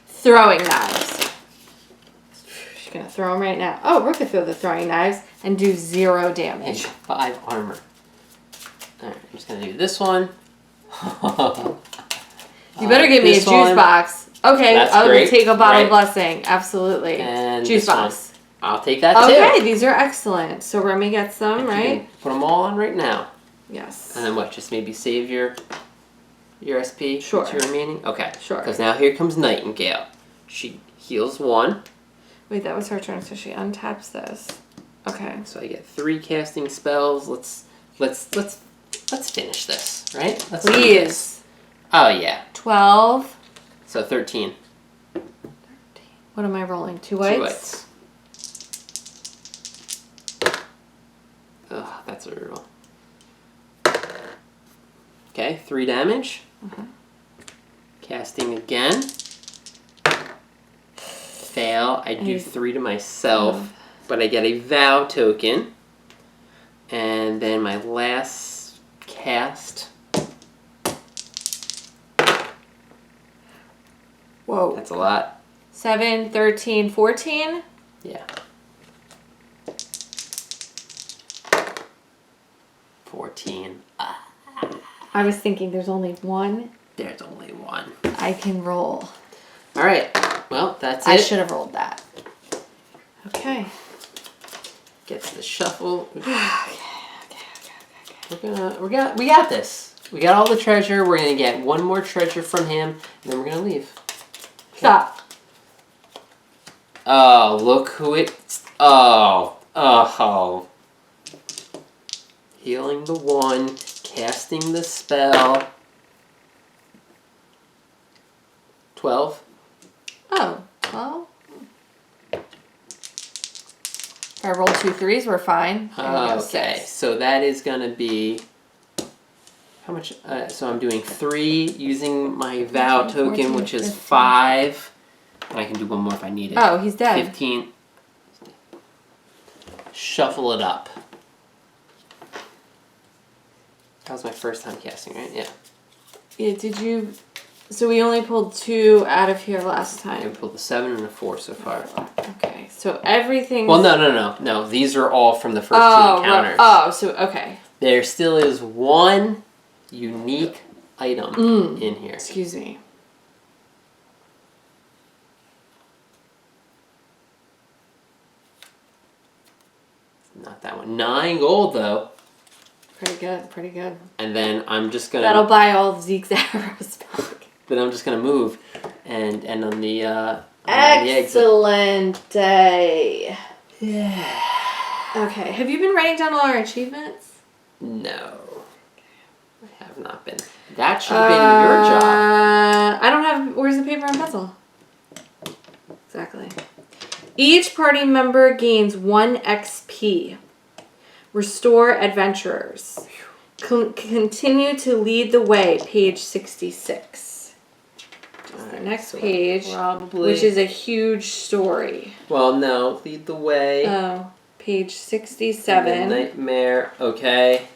Throwing knives. She's gonna throw them right now. Oh, Rook could throw the throwing knives and do 0 damage. 5 armor. Alright, I'm just gonna do this one. You better give me a juice box. Okay, I will take a bottle of blessing. Absolutely. And juice box. I'll take that too. Okay, these are excellent. So Remy gets them, right? Put them all on right now. Yes. And then what? Just maybe save your SP? Sure. What's your remaining? Okay. Sure. Because now here comes Nightingale. She heals 1. Wait, that was her turn, so she untaps this. Okay. So I get 3 casting spells. Let's finish this, right? Please. Oh yeah. 12. So 13. 13. What am I rolling? 2 whites? 2 whites. Ugh, that's a reroll. Okay, 3 damage. Casting again. Fail. I do 3 to myself, but I get a vow token. And then my last cast. Whoa. That's a lot. 7, 13, 14? Yeah. 14. I was thinking there's only 1. There's only 1. I can roll. All right. Well, that's it. I should have rolled that. Okay. Gets the shuffle. Okay. We got this. We got all the treasure. We're gonna get 1 more treasure from him, and then we're gonna leave. Okay. Stop. Oh, look who it's. Oh. Healing the 1, casting the spell. 12. Oh, well. If I roll 2 3s, we're fine. Okay, so that is gonna be. How much? So I'm doing 3 using my vow token, 14, which is 15. 5. And I can do 1 more if I need it. Oh, he's dead. 15. shuffle it up. That was my first time casting, right? Yeah. Yeah, did you... So we only pulled 2 out of here last time. Yeah, we pulled a 7 and a 4 so far. Okay, so everything... Well, no. These are all from the first 2 encounters. Right. Oh, so, okay. There still is one unique item in here. Excuse me. Not that one. 9 gold, though. Pretty good. And then I'm just gonna... That'll buy all of Zeke's arrows back. Then I'm just gonna move and end on the Excellent day. Yeah. Okay, have you been writing down all our achievements? No. I have not been. That should have been your job. I don't have... Where's the paper and pencil? Exactly. Each party member gains 1 XP. Restore adventurers. Continue to lead the way, page 66. The next page, probably. which is a huge story. Well, no. Lead the way. Oh, page 67. Nightmare. Okay.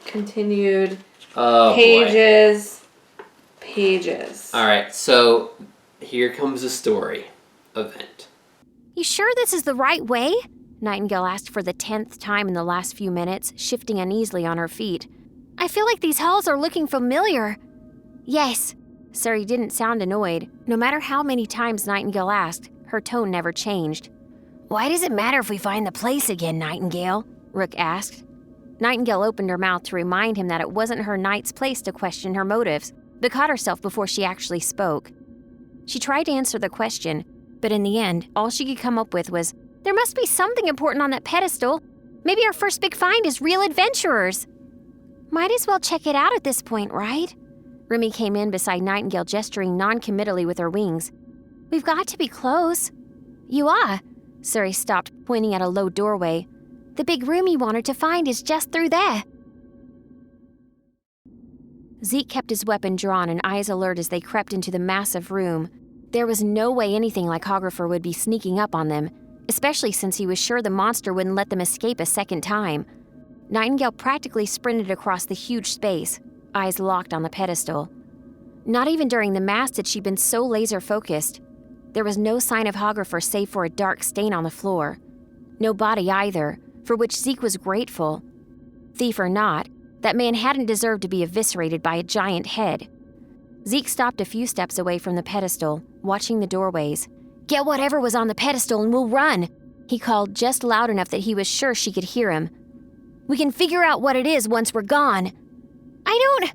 Continued. Oh, pages. Boy. Pages. All right. So here comes a story event. You sure this is the right way? Nightingale asked for the 10th time in the last few minutes, shifting uneasily on her feet. I feel like these halls are looking familiar. Yes. Surrey didn't sound annoyed. No matter how many times Nightingale asked, her tone never changed. Why does it matter if we find the place again, Nightingale? Rook asked. Nightingale opened her mouth to remind him that it wasn't her knight's place to question her motives, but caught herself before she actually spoke. She tried to answer the question, but in the end, all she could come up with was, there must be something important on that pedestal. Maybe our first big find is real adventurers. Might as well check it out at this point, right? Remy came in beside Nightingale, gesturing non-committally with her wings. We've got to be close. You are. Surrey stopped, pointing at a low doorway. The big room you wanted to find is just through there. Zeke kept his weapon drawn and eyes alert as they crept into the massive room. There was no way anything like Hographer would be sneaking up on them, especially since he was sure the monster wouldn't let them escape a second time. Nightingale practically sprinted across the huge space, eyes locked on the pedestal. Not even during the mass had she been so laser-focused. There was no sign of Hographer save for a dark stain on the floor. No body either, for which Zeke was grateful. Thief or not, that man hadn't deserved to be eviscerated by a giant head. Zeke stopped a few steps away from the pedestal, watching the doorways. Get whatever was on the pedestal and we'll run, he called just loud enough that he was sure she could hear him. We can figure out what it is once we're gone. I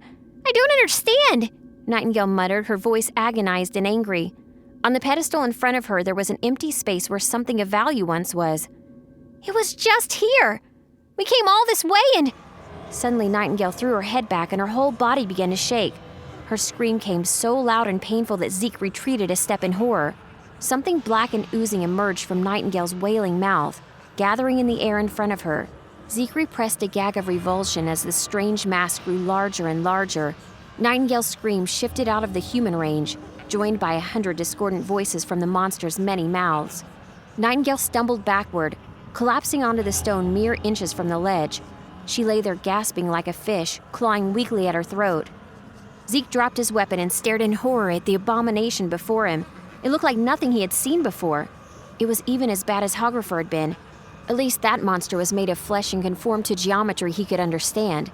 don't understand, Nightingale muttered, her voice agonized and angry. On the pedestal in front of her, there was an empty space where something of value once was. It was just here. We came all this way and... Suddenly, Nightingale threw her head back and her whole body began to shake. Her scream came so loud and painful that Zeke retreated a step in horror. Something black and oozing emerged from Nightingale's wailing mouth, gathering in the air in front of her. Zeke repressed a gag of revulsion as the strange mass grew larger and larger. Nightingale's scream shifted out of the human range, joined by 100 discordant voices from the monster's many mouths. Nightingale stumbled backward, collapsing onto the stone mere inches from the ledge. She lay there gasping like a fish, clawing weakly at her throat. Zeke dropped his weapon and stared in horror at the abomination before him. It looked like nothing he had seen before. It was even as bad as Hographer had been. At least that monster was made of flesh and conformed to geometry he could understand.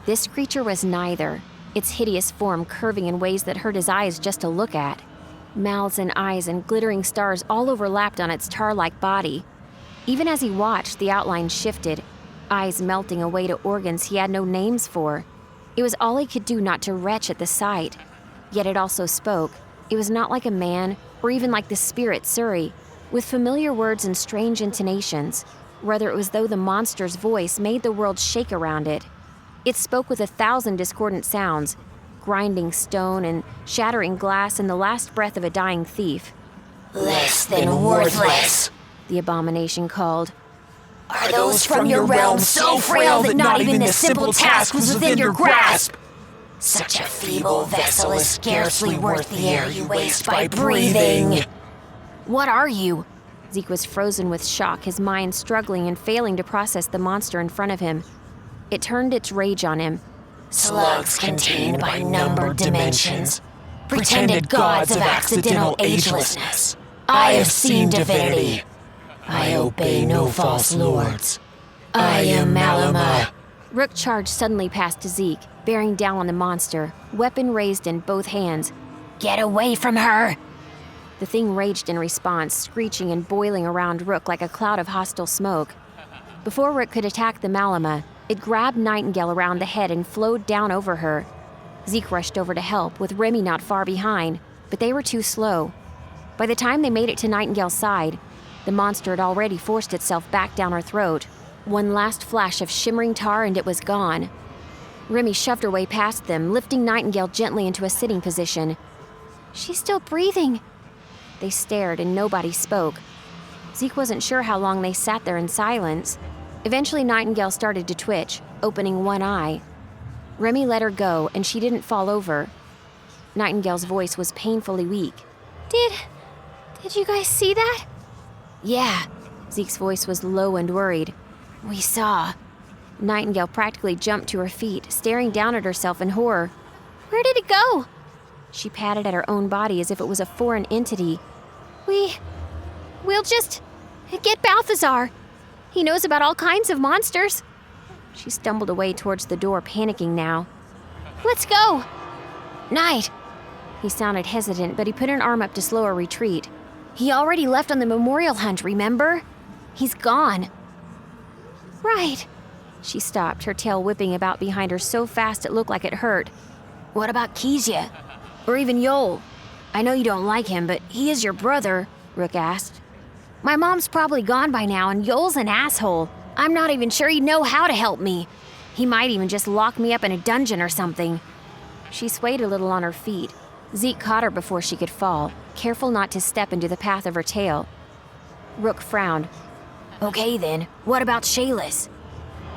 This creature was neither, its hideous form curving in ways that hurt his eyes just to look at. Mouths and eyes and glittering stars all overlapped on its tar-like body. Even as he watched, the outline shifted, eyes melting away to organs he had no names for. It was all he could do not to retch at the sight. Yet it also spoke. It was not like a man, or even like the spirit Surrey, with familiar words and strange intonations. Rather, it was though the monster's voice made the world shake around it. It spoke with 1,000 discordant sounds, grinding stone and shattering glass in the last breath of a dying thief. Less than worthless, the abomination called. Are those from your realm so frail that not even this simple task was within your grasp? Such a feeble vessel is scarcely worth the air you waste by breathing. What are you? Zeke was frozen with shock, his mind struggling and failing to process the monster in front of him. It turned its rage on him. Slugs contained by numbered dimensions, pretended gods of accidental agelessness. I have seen divinity. I obey no false lords. I am Malama. Rook charged suddenly past Zeke, bearing down on the monster, weapon raised in both hands. Get away from her! The thing raged in response, screeching and boiling around Rook like a cloud of hostile smoke. Before Rook could attack the Malama, it grabbed Nightingale around the head and flowed down over her. Zeke rushed over to help, with Remy not far behind, but they were too slow. By the time they made it to Nightingale's side, the monster had already forced itself back down her throat. One last flash of shimmering tar and it was gone. Remy shoved her way past them, lifting Nightingale gently into a sitting position. She's still breathing. They stared and nobody spoke. Zeke wasn't sure how long they sat there in silence. Eventually Nightingale started to twitch, opening one eye. Remy let her go and she didn't fall over. Nightingale's voice was painfully weak. Did you guys see that? Yeah. Zeke's voice was low and worried. We saw. Nightingale practically jumped to her feet, staring down at herself in horror. Where did it go? She patted at her own body as if it was a foreign entity. We'll just get Balthazar. He knows about all kinds of monsters. She stumbled away towards the door, panicking now. Let's go. Night. He sounded hesitant, but he put an arm up to slow her retreat. He already left on the memorial hunt, remember? He's gone. Right. She stopped, her tail whipping about behind her so fast it looked like it hurt. What about Kezia? Or even Yoel? I know you don't like him, but he is your brother, Rook asked. My mom's probably gone by now, and Yoel's an asshole. I'm not even sure he'd know how to help me. He might even just lock me up in a dungeon or something. She swayed a little on her feet. Zeke caught her before she could fall, careful not to step into the path of her tail. Rook frowned. Okay then, what about Shayless?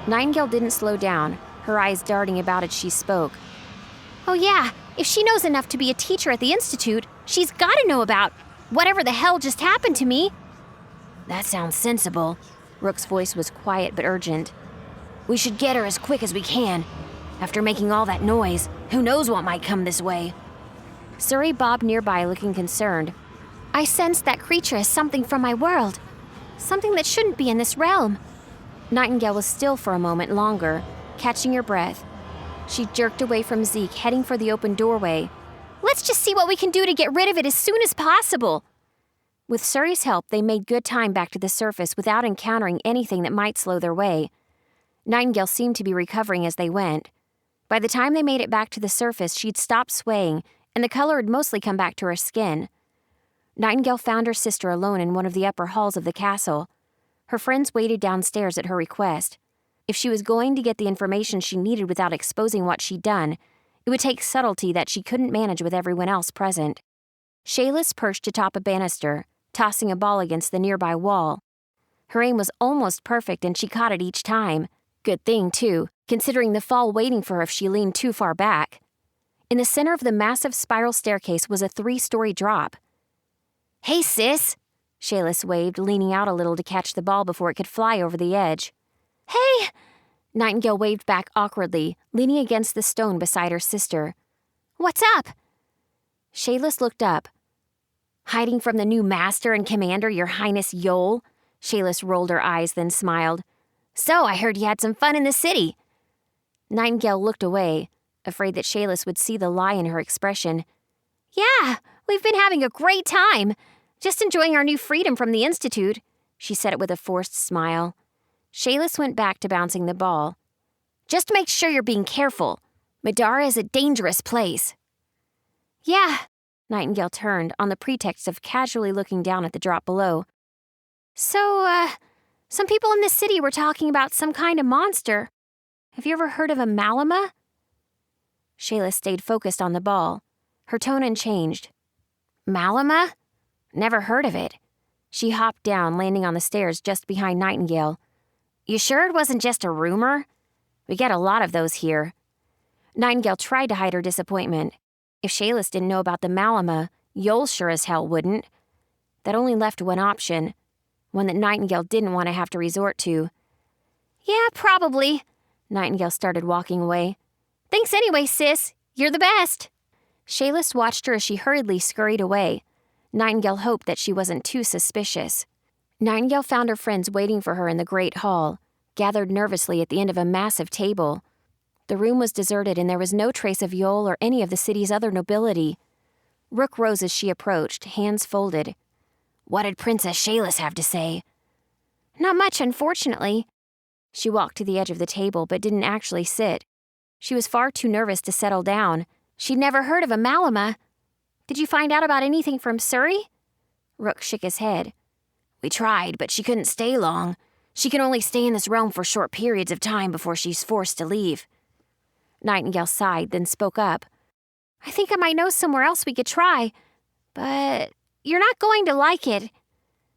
Nightingale didn't slow down, her eyes darting about as she spoke. Oh yeah, if she knows enough to be a teacher at the Institute, she's gotta know about whatever the hell just happened to me. That sounds sensible. Rook's voice was quiet but urgent. We should get her as quick as we can. After making all that noise, who knows what might come this way? Surrey bobbed nearby, looking concerned. I sense that creature is something from my world. Something that shouldn't be in this realm. Nightingale was still for a moment longer, catching her breath. She jerked away from Zeke, heading for the open doorway. Let's just see what we can do to get rid of it as soon as possible. With Surrey's help, they made good time back to the surface without encountering anything that might slow their way. Nightingale seemed to be recovering as they went. By the time they made it back to the surface, she'd stopped swaying, and the color had mostly come back to her skin. Nightingale found her sister alone in one of the upper halls of the castle. Her friends waited downstairs at her request. If she was going to get the information she needed without exposing what she'd done, it would take subtlety that she couldn't manage with everyone else present. Shayless perched atop a banister, tossing a ball against the nearby wall. Her aim was almost perfect and she caught it each time. Good thing, too, considering the fall waiting for her if she leaned too far back. In the center of the massive spiral staircase was a 3-story drop. Hey, sis! Shayless waved, leaning out a little to catch the ball before it could fly over the edge. Hey! Nightingale waved back awkwardly, leaning against the stone beside her sister. What's up? Shayless looked up. Hiding from the new master and commander, Your Highness Yoel? Shayless rolled her eyes, then smiled. So, I heard you had some fun in the city. Nightingale looked away, afraid that Shayless would see the lie in her expression. Yeah, we've been having a great time. Just enjoying our new freedom from the Institute, she said it with a forced smile. Shayless went back to bouncing the ball. Just make sure you're being careful. Middara is a dangerous place. Yeah. Nightingale turned, on the pretext of casually looking down at the drop below. So, some people in this city were talking about some kind of monster. Have you ever heard of a Malama? Shayless stayed focused on the ball. Her tone unchanged. Malama? Never heard of it. She hopped down, landing on the stairs just behind Nightingale. You sure it wasn't just a rumor? We get a lot of those here. Nightingale tried to hide her disappointment. If Shayless didn't know about the Malama, Yoel sure as hell wouldn't. That only left one option. one that Nightingale didn't want to have to resort to. Yeah, probably. Nightingale started walking away. Thanks anyway, sis. You're the best. Shayless watched her as she hurriedly scurried away. Nightingale hoped that she wasn't too suspicious. Nightingale found her friends waiting for her in the great hall, gathered nervously at the end of a massive table. The room was deserted and there was no trace of Yol or any of the city's other nobility. Rook rose as she approached, hands folded. What did Princess Shayless have to say? Not much, unfortunately. She walked to the edge of the table but didn't actually sit. She was far too nervous to settle down. She'd never heard of a Malama. Did you find out about anything from Surrey? Rook shook his head. We tried, but she couldn't stay long. She can only stay in this realm for short periods of time before she's forced to leave. Nightingale sighed, then spoke up. I think I might know somewhere else we could try, but you're not going to like it.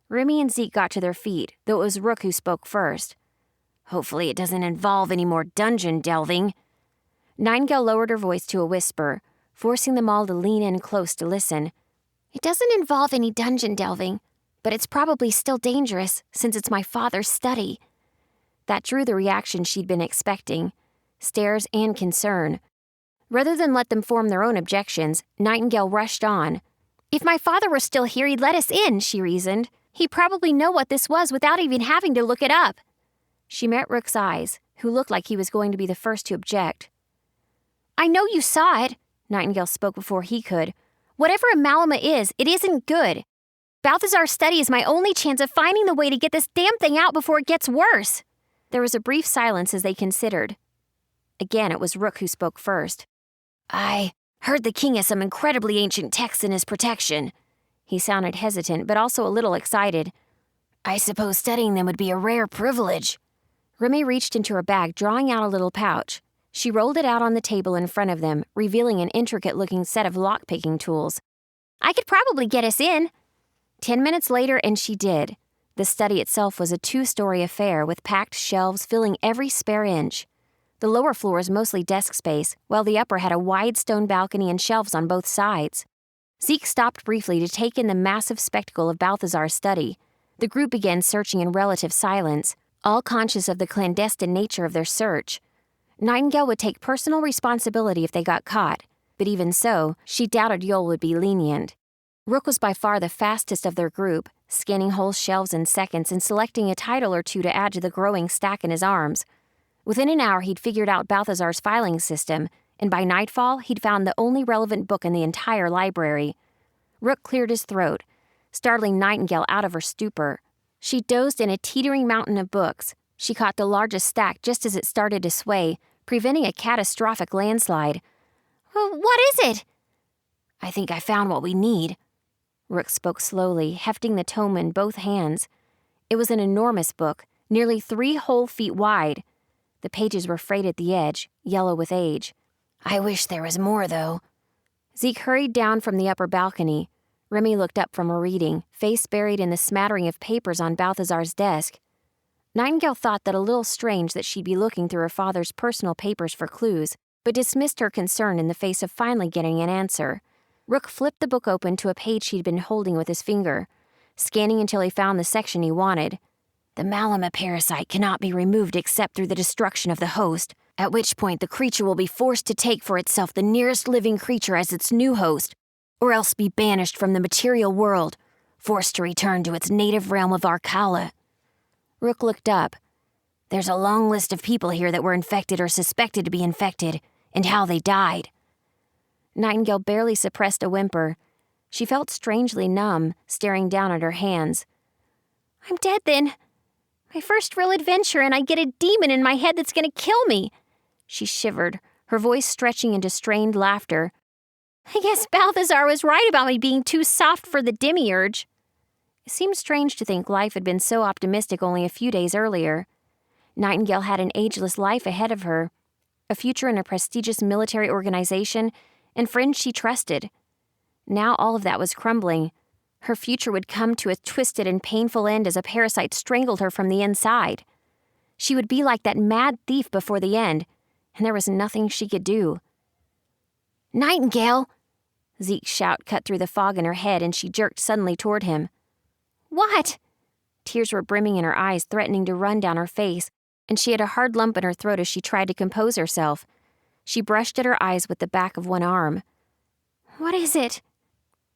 Remy and Zeke got to their feet, though it was Rook who spoke first. Hopefully it doesn't involve any more dungeon delving. Nightingale lowered her voice to a whisper, forcing them all to lean in close to listen. It doesn't involve any dungeon delving, but it's probably still dangerous since it's my father's study. That drew the reaction she'd been expecting, stares and concern. Rather than let them form their own objections, Nightingale rushed on. If my father were still here, he'd let us in, she reasoned. He'd probably know what this was without even having to look it up. She met Rook's eyes, who looked like he was going to be the first to object. I know you saw it, Nightingale spoke before he could. Whatever a Malama is, it isn't good. Balthazar's study is my only chance of finding the way to get this damn thing out before it gets worse. There was a brief silence as they considered. Again, it was Rook who spoke first. I heard the king has some incredibly ancient texts in his protection. He sounded hesitant, but also a little excited. I suppose studying them would be a rare privilege. Remy reached into her bag, drawing out a little pouch. She rolled it out on the table in front of them, revealing an intricate-looking set of lock-picking tools. I could probably get us in. 10 minutes later, and she did. The study itself was a 2-story affair with packed shelves filling every spare inch. The lower floor was mostly desk space, while the upper had a wide stone balcony and shelves on both sides. Zeke stopped briefly to take in the massive spectacle of Balthazar's study. The group began searching in relative silence, all conscious of the clandestine nature of their search. Nightingale would take personal responsibility if they got caught, but even so, she doubted Yol would be lenient. Rook was by far the fastest of their group, scanning whole shelves in seconds and selecting a title or two to add to the growing stack in his arms. Within an hour, he'd figured out Balthazar's filing system, and by nightfall, he'd found the only relevant book in the entire library. Rook cleared his throat, startling Nightingale out of her stupor. She dozed in a teetering mountain of books. She caught the largest stack just as it started to sway, preventing a catastrophic landslide. What is it? I think I found what we need. Rook spoke slowly, hefting the tome in both hands. It was an enormous book, nearly 3 whole feet wide. The pages were frayed at the edge, yellow with age. I wish there was more, though. Zeke hurried down from the upper balcony. Remy looked up from her reading, face buried in the smattering of papers on Balthazar's desk. Nightingale thought that a little strange that she'd be looking through her father's personal papers for clues, but dismissed her concern in the face of finally getting an answer. Rook flipped the book open to a page he'd been holding with his finger, scanning until he found the section he wanted. The Malama parasite cannot be removed except through the destruction of the host, at which point the creature will be forced to take for itself the nearest living creature as its new host, or else be banished from the material world, forced to return to its native realm of Arkala. Rook looked up. There's a long list of people here that were infected or suspected to be infected, and how they died. Nightingale barely suppressed a whimper. She felt strangely numb, staring down at her hands. I'm dead then. My first real adventure, and I get a demon in my head that's going to kill me. She shivered, her voice stretching into strained laughter. I guess Balthazar was right about me being too soft for the demiurge. It seemed strange to think life had been so optimistic only a few days earlier. Nightingale had an ageless life ahead of her, a future in a prestigious military organization, and friends she trusted. Now all of that was crumbling. Her future would come to a twisted and painful end as a parasite strangled her from the inside. She would be like that mad thief before the end, and there was nothing she could do. Nightingale! Zeke's shout cut through the fog in her head, and she jerked suddenly toward him. What? tears were brimming in her eyes, threatening to run down her face, and she had a hard lump in her throat as she tried to compose herself. She brushed at her eyes with the back of one arm. "What is it?"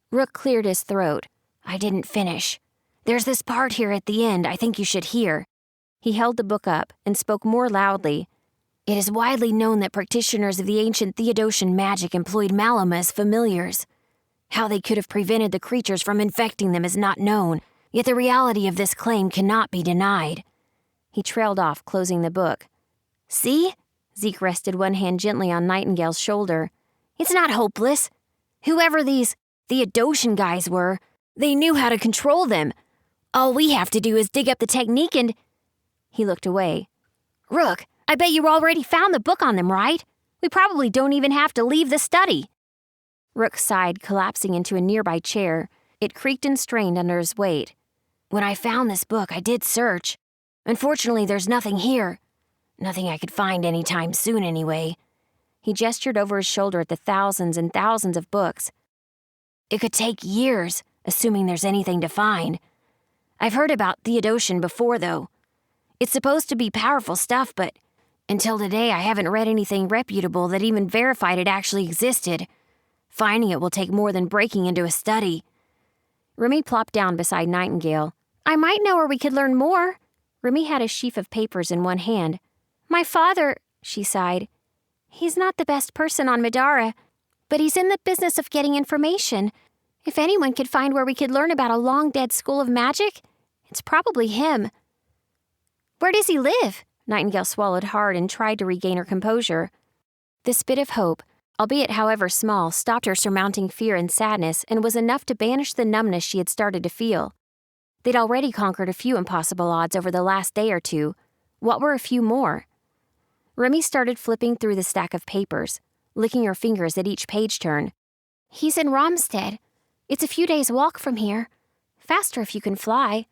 Rook cleared his throat. "I didn't finish. There's this part here at the end I think you should hear." He held the book up and spoke more loudly. "It is widely known that practitioners of the ancient Theodosian magic employed Malama as familiars. How they could have prevented the creatures from infecting them is not known, yet the reality of this claim cannot be denied." He trailed off, closing the book. "See?" Zeke rested one hand gently on Nightingale's shoulder. "It's not hopeless. Whoever these Theodosian guys were, they knew how to control them. All we have to do is dig up the technique and—" He looked away. "Rook, I bet you already found the book on them, right? We probably don't even have to leave the study." Rook sighed, collapsing into a nearby chair. It creaked and strained under his weight. "When I found this book, I did search. Unfortunately, there's nothing here. Nothing I could find anytime soon, anyway." He gestured over his shoulder at the thousands and thousands of books. "It could take years, assuming there's anything to find. I've heard about Theodosian before, though. It's supposed to be powerful stuff, but until today I haven't read anything reputable that even verified it actually existed. Finding it will take more than breaking into a study." Remy plopped down beside Nightingale. "I might know where we could learn more." Remy had a sheaf of papers in one hand. "My father," she sighed. "He's not the best person on Middara, but he's in the business of getting information. If anyone could find where we could learn about a long-dead school of magic, it's probably him." "Where does he live?" Nightingale swallowed hard and tried to regain her composure. This bit of hope, albeit however small, stopped her surmounting fear and sadness and was enough to banish the numbness she had started to feel. They'd already conquered a few impossible odds over the last day or two. What were a few more? Remy started flipping through the stack of papers, licking her fingers at each page turn. "He's in Romstead. It's a few days' walk from here. Faster if you can fly."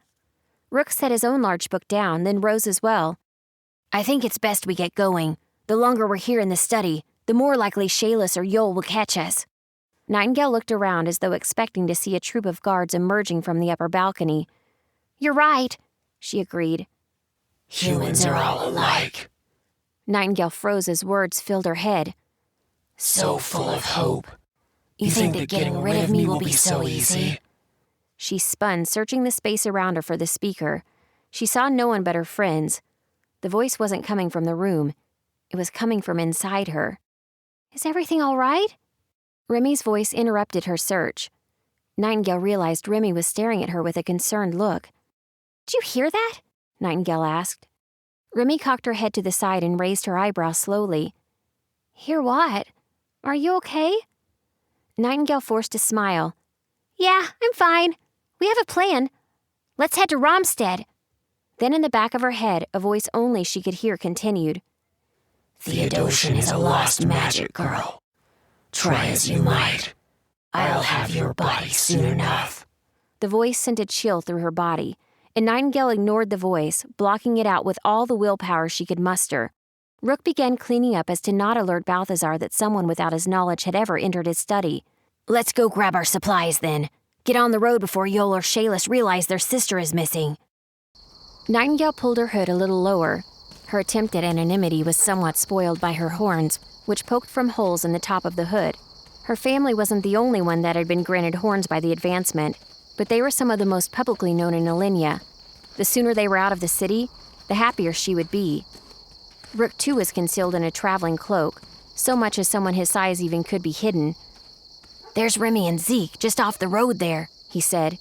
Rook set his own large book down, then rose as well. "I think it's best we get going. The longer we're here in the study, the more likely Shayless or Yol will catch us." Nightingale looked around as though expecting to see a troop of guards emerging from the upper balcony. "You're right," she agreed. Humans are all alike. Nightingale froze as words filled her head. So full of hope. You think that getting rid of me will be so easy? She spun, searching the space around her for the speaker. She saw no one but her friends. The voice wasn't coming from the room. It was coming from inside her. "Is everything all right?" Remy's voice interrupted her search. Nightingale realized Remy was staring at her with a concerned look. "Did you hear that?" Nightingale asked. Remy cocked her head to the side and raised her eyebrows slowly. "Hear what? Are you okay?" Nightingale forced a smile. "Yeah, I'm fine. We have a plan. Let's head to Romstead." Then in the back of her head, a voice only she could hear continued. Theodosian is a lost magic girl. Try as you might, I'll have your body soon enough. The voice sent a chill through her body, and Nightingale ignored the voice, blocking it out with all the willpower she could muster. Rook began cleaning up as to not alert Balthazar that someone without his knowledge had ever entered his study. "Let's go grab our supplies, then. Get on the road before Yol or Shayless realize their sister is missing." Nightingale pulled her hood a little lower. Her attempt at anonymity was somewhat spoiled by her horns, which poked from holes in the top of the hood. Her family wasn't the only one that had been granted horns by the advancement, but they were some of the most publicly known in Alinea. The sooner they were out of the city, the happier she would be. Rook, too, was concealed in a traveling cloak, so much as someone his size even could be hidden. "There's Remy and Zeke, just off the road there," he said.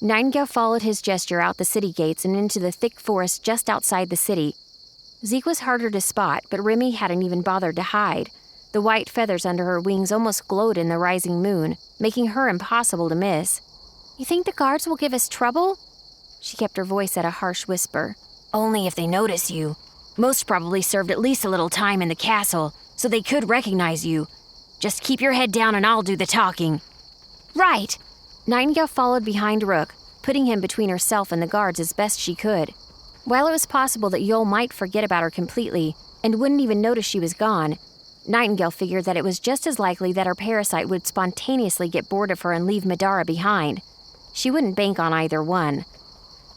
Nightingale followed his gesture out the city gates and into the thick forest just outside the city. Zeke was harder to spot, but Remy hadn't even bothered to hide. The white feathers under her wings almost glowed in the rising moon, making her impossible to miss. "You think the guards will give us trouble?" She kept her voice at a harsh whisper. "Only if they notice you. Most probably served at least a little time in the castle, so they could recognize you. Just keep your head down and I'll do the talking." "Right." Nightingale followed behind Rook, putting him between herself and the guards as best she could. While it was possible that Yol might forget about her completely and wouldn't even notice she was gone, Nightingale figured that it was just as likely that her parasite would spontaneously get bored of her and leave Middara behind. She wouldn't bank on either one.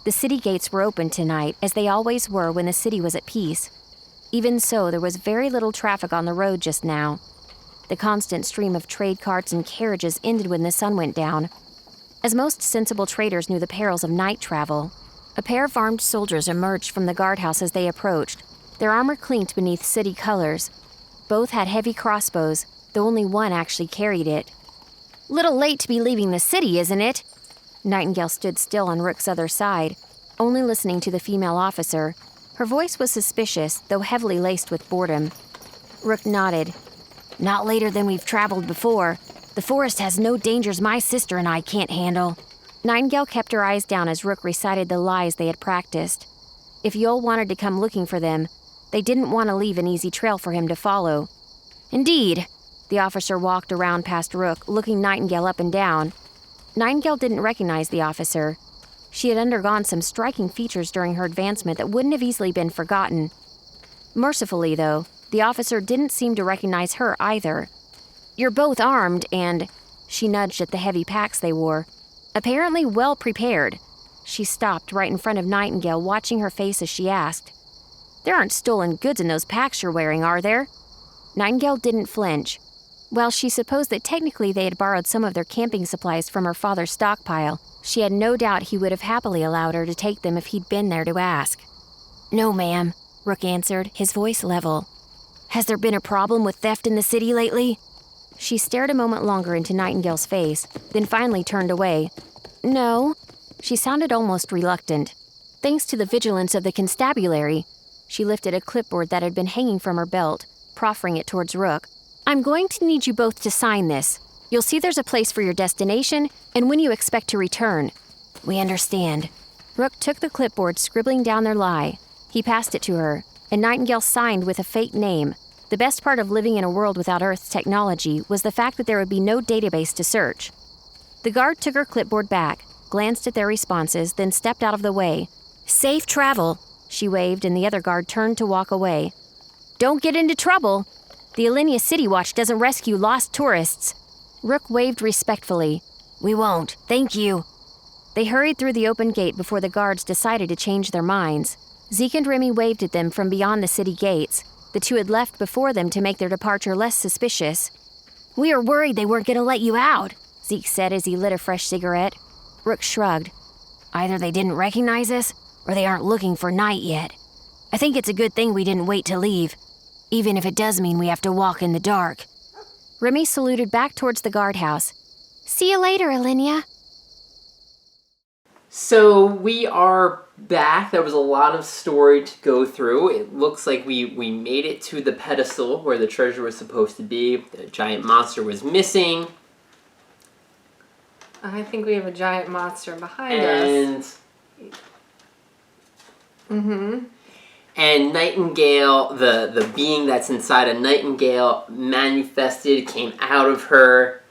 The city gates were open tonight, as they always were when the city was at peace. Even so, there was very little traffic on the road just now. The constant stream of trade carts and carriages ended when the sun went down. As most sensible traders knew the perils of night travel, a pair of armed soldiers emerged from the guardhouse as they approached, their armor clinked beneath city colors. Both had heavy crossbows, though only one actually carried it. "Little late to be leaving the city, isn't it?" Nightingale stood still on Rook's other side, only listening to the female officer. Her voice was suspicious, though heavily laced with boredom. Rook nodded. "Not later than we've traveled before. The forest has no dangers my sister and I can't handle." Nightingale kept her eyes down as Rook recited the lies they had practiced. If Yul wanted to come looking for them, they didn't want to leave an easy trail for him to follow. "Indeed." The officer walked around past Rook, looking Nightingale up and down. Nightingale didn't recognize the officer. She had undergone some striking features during her advancement that wouldn't have easily been forgotten. Mercifully, though, the officer didn't seem to recognize her either. "You're both armed and," she nudged at the heavy packs they wore, "apparently well prepared." She stopped right in front of Nightingale, watching her face as she asked, "There aren't stolen goods in those packs you're wearing, are there?" Nightingale didn't flinch. While she supposed that technically they had borrowed some of their camping supplies from her father's stockpile, she had no doubt he would have happily allowed her to take them if he'd been there to ask. "No, ma'am," Rook answered, his voice level. "Has there been a problem with theft in the city lately?" She stared a moment longer into Nightingale's face, then finally turned away. "No." She sounded almost reluctant. Thanks to the vigilance of the constabulary, she lifted a clipboard that had been hanging from her belt, proffering it towards Rook. "I'm going to need you both to sign this. You'll see there's a place for your destination and when you expect to return." "We understand." Rook took the clipboard, scribbling down their lie. He passed it to her, and Nightingale signed with a fake name. The best part of living in a world without Earth's technology was the fact that there would be no database to search. The guard took her clipboard back, glanced at their responses, then stepped out of the way. "Safe travel," she waved, and the other guard turned to walk away. "Don't get into trouble. The Alinea City Watch doesn't rescue lost tourists." Rook waved respectfully. "We won't, thank you." They hurried through the open gate before the guards decided to change their minds. Zeke and Remy waved at them from beyond the city gates. The two had left before them to make their departure less suspicious. "We were worried they weren't going to let you out," Zeke said as he lit a fresh cigarette. Rook shrugged. "Either they didn't recognize us, or they aren't looking for night yet. I think it's a good thing we didn't wait to leave, even if it does mean we have to walk in the dark." Remy saluted back towards the guardhouse. "See you later, Alinea." So we are back. There was a lot of story to go through. It looks like we made it to the pedestal where the treasure was supposed to be. The giant monster was missing. I think we have a giant monster behind us. And Nightingale, the being that's inside a Nightingale, manifested, came out of her.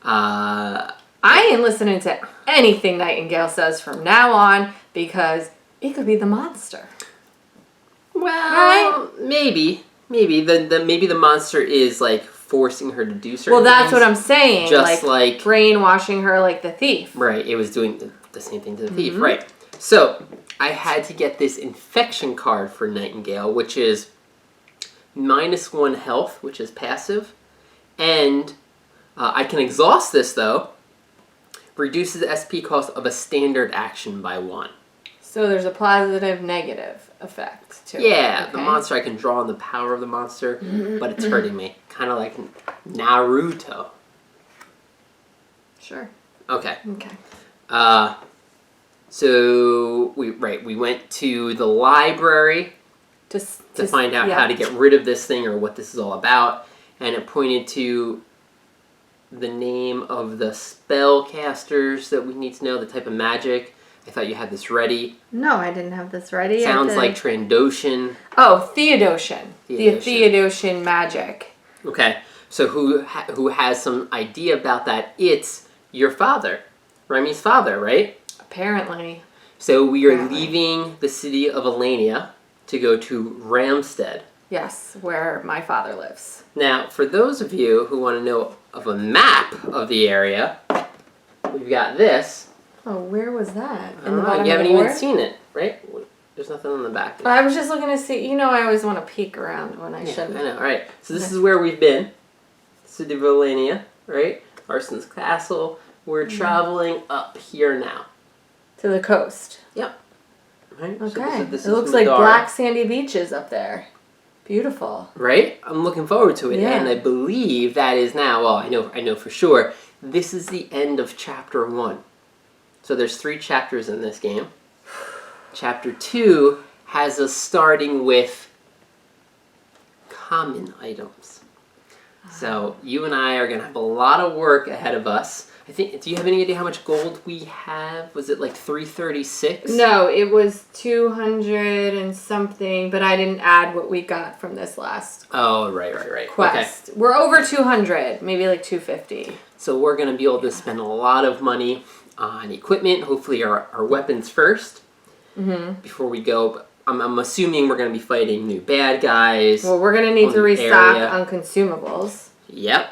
I ain't listening to anything Nightingale says from now on because it could be the monster. Well, right? maybe maybe the monster is like forcing her to do certain. Well, that's things, what I'm saying. Just like brainwashing her, like the thief. Right. It was doing the same thing to the thief. Right. So I had to get this infection card for Nightingale, which is -1 health, which is passive, and I can exhaust this though. Reduces the SP cost of a standard action by 1. So there's a positive, negative effect to it. Yeah, okay. the monster, I can draw on the power of the monster, but it's hurting me. Kind of like Naruto. Sure. Okay. Okay. So we went to the library to find out how to get rid of this thing or what this is all about, and it pointed to the name of the spellcasters that we need to know, the type of magic. I thought you had this ready. No, I didn't have this ready. Sounds like Trandoshan. Oh, Theodosian. The Theodosian magic. Okay, so who has some idea about that? It's your father, Remy's father, right? Apparently. So we are leaving the city of Alinea to go to Ramstead. Yes, where my father lives. Now, for those of you who want to know of a map of the area, we've got this. Oh, where was that? I don't know. You haven't even seen it, right? There's nothing on the back. I was just looking to see. You know, I always want to peek around when I shouldn't. I know. All right. So this is where we've been. Cidivolania, right? Arson's Castle. We're traveling up here now. To the coast. Yep. Right? Okay. So this it looks Middara. like black sandy beaches up there. Beautiful. Right? I'm looking forward to it. Yeah. And I believe that is now, well, I know for sure, this is the end of chapter 1. So there's 3 chapters in this game. Chapter 2 has us starting with common items. So you and I are going to have a lot of work ahead of us. I think, do you have any idea how much gold we have? Was it like 336? No, it was 200 and something, but I didn't add what we got from this last right. quest. Okay. We're over 200, maybe like 250. So we're going to be able to spend a lot of money on equipment, hopefully our weapons first, before we go. But I'm assuming we're going to be fighting new bad guys. Well, we're going to need to restock on consumables. Yep.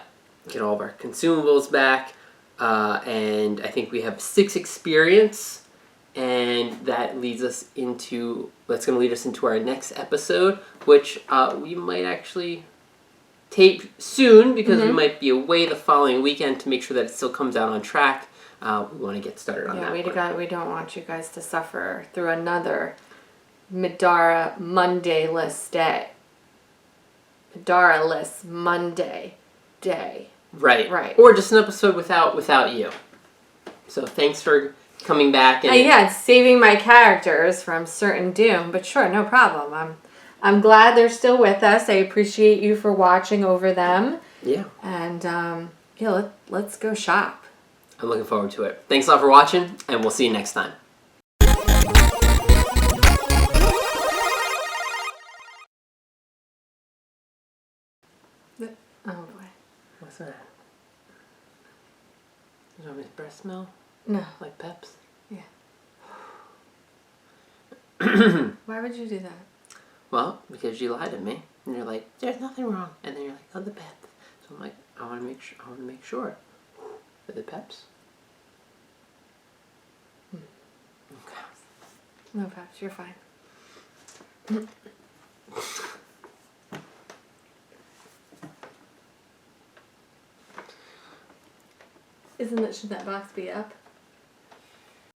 Get all of our consumables back. And I think we have 6 experience, and that leads us into, that's going to lead us into our next episode, which we might actually tape soon, because we might be away the following weekend to make sure that it still comes out on track. We want to get started on that. We don't want you guys to suffer through another Middara Monday-less day. Middara-less Monday day. Right. Or just an episode without you. So thanks for coming back. And saving my characters from certain doom. But sure, no problem. I'm glad they're still with us. I appreciate you for watching over them. Yeah. And let's go shop. I'm looking forward to it. Thanks a lot for watching, and we'll see you next time. Oh boy. What's that? Does that make breath smell? No. Like Peps? Yeah. Why would you do that? Well, because you lied to me, and you're like, "There's nothing wrong," and then you're like, "Oh, the Peps." So I'm like, I want to make sure. For the Peps. Okay. No Peps, you're fine. Should that box be up?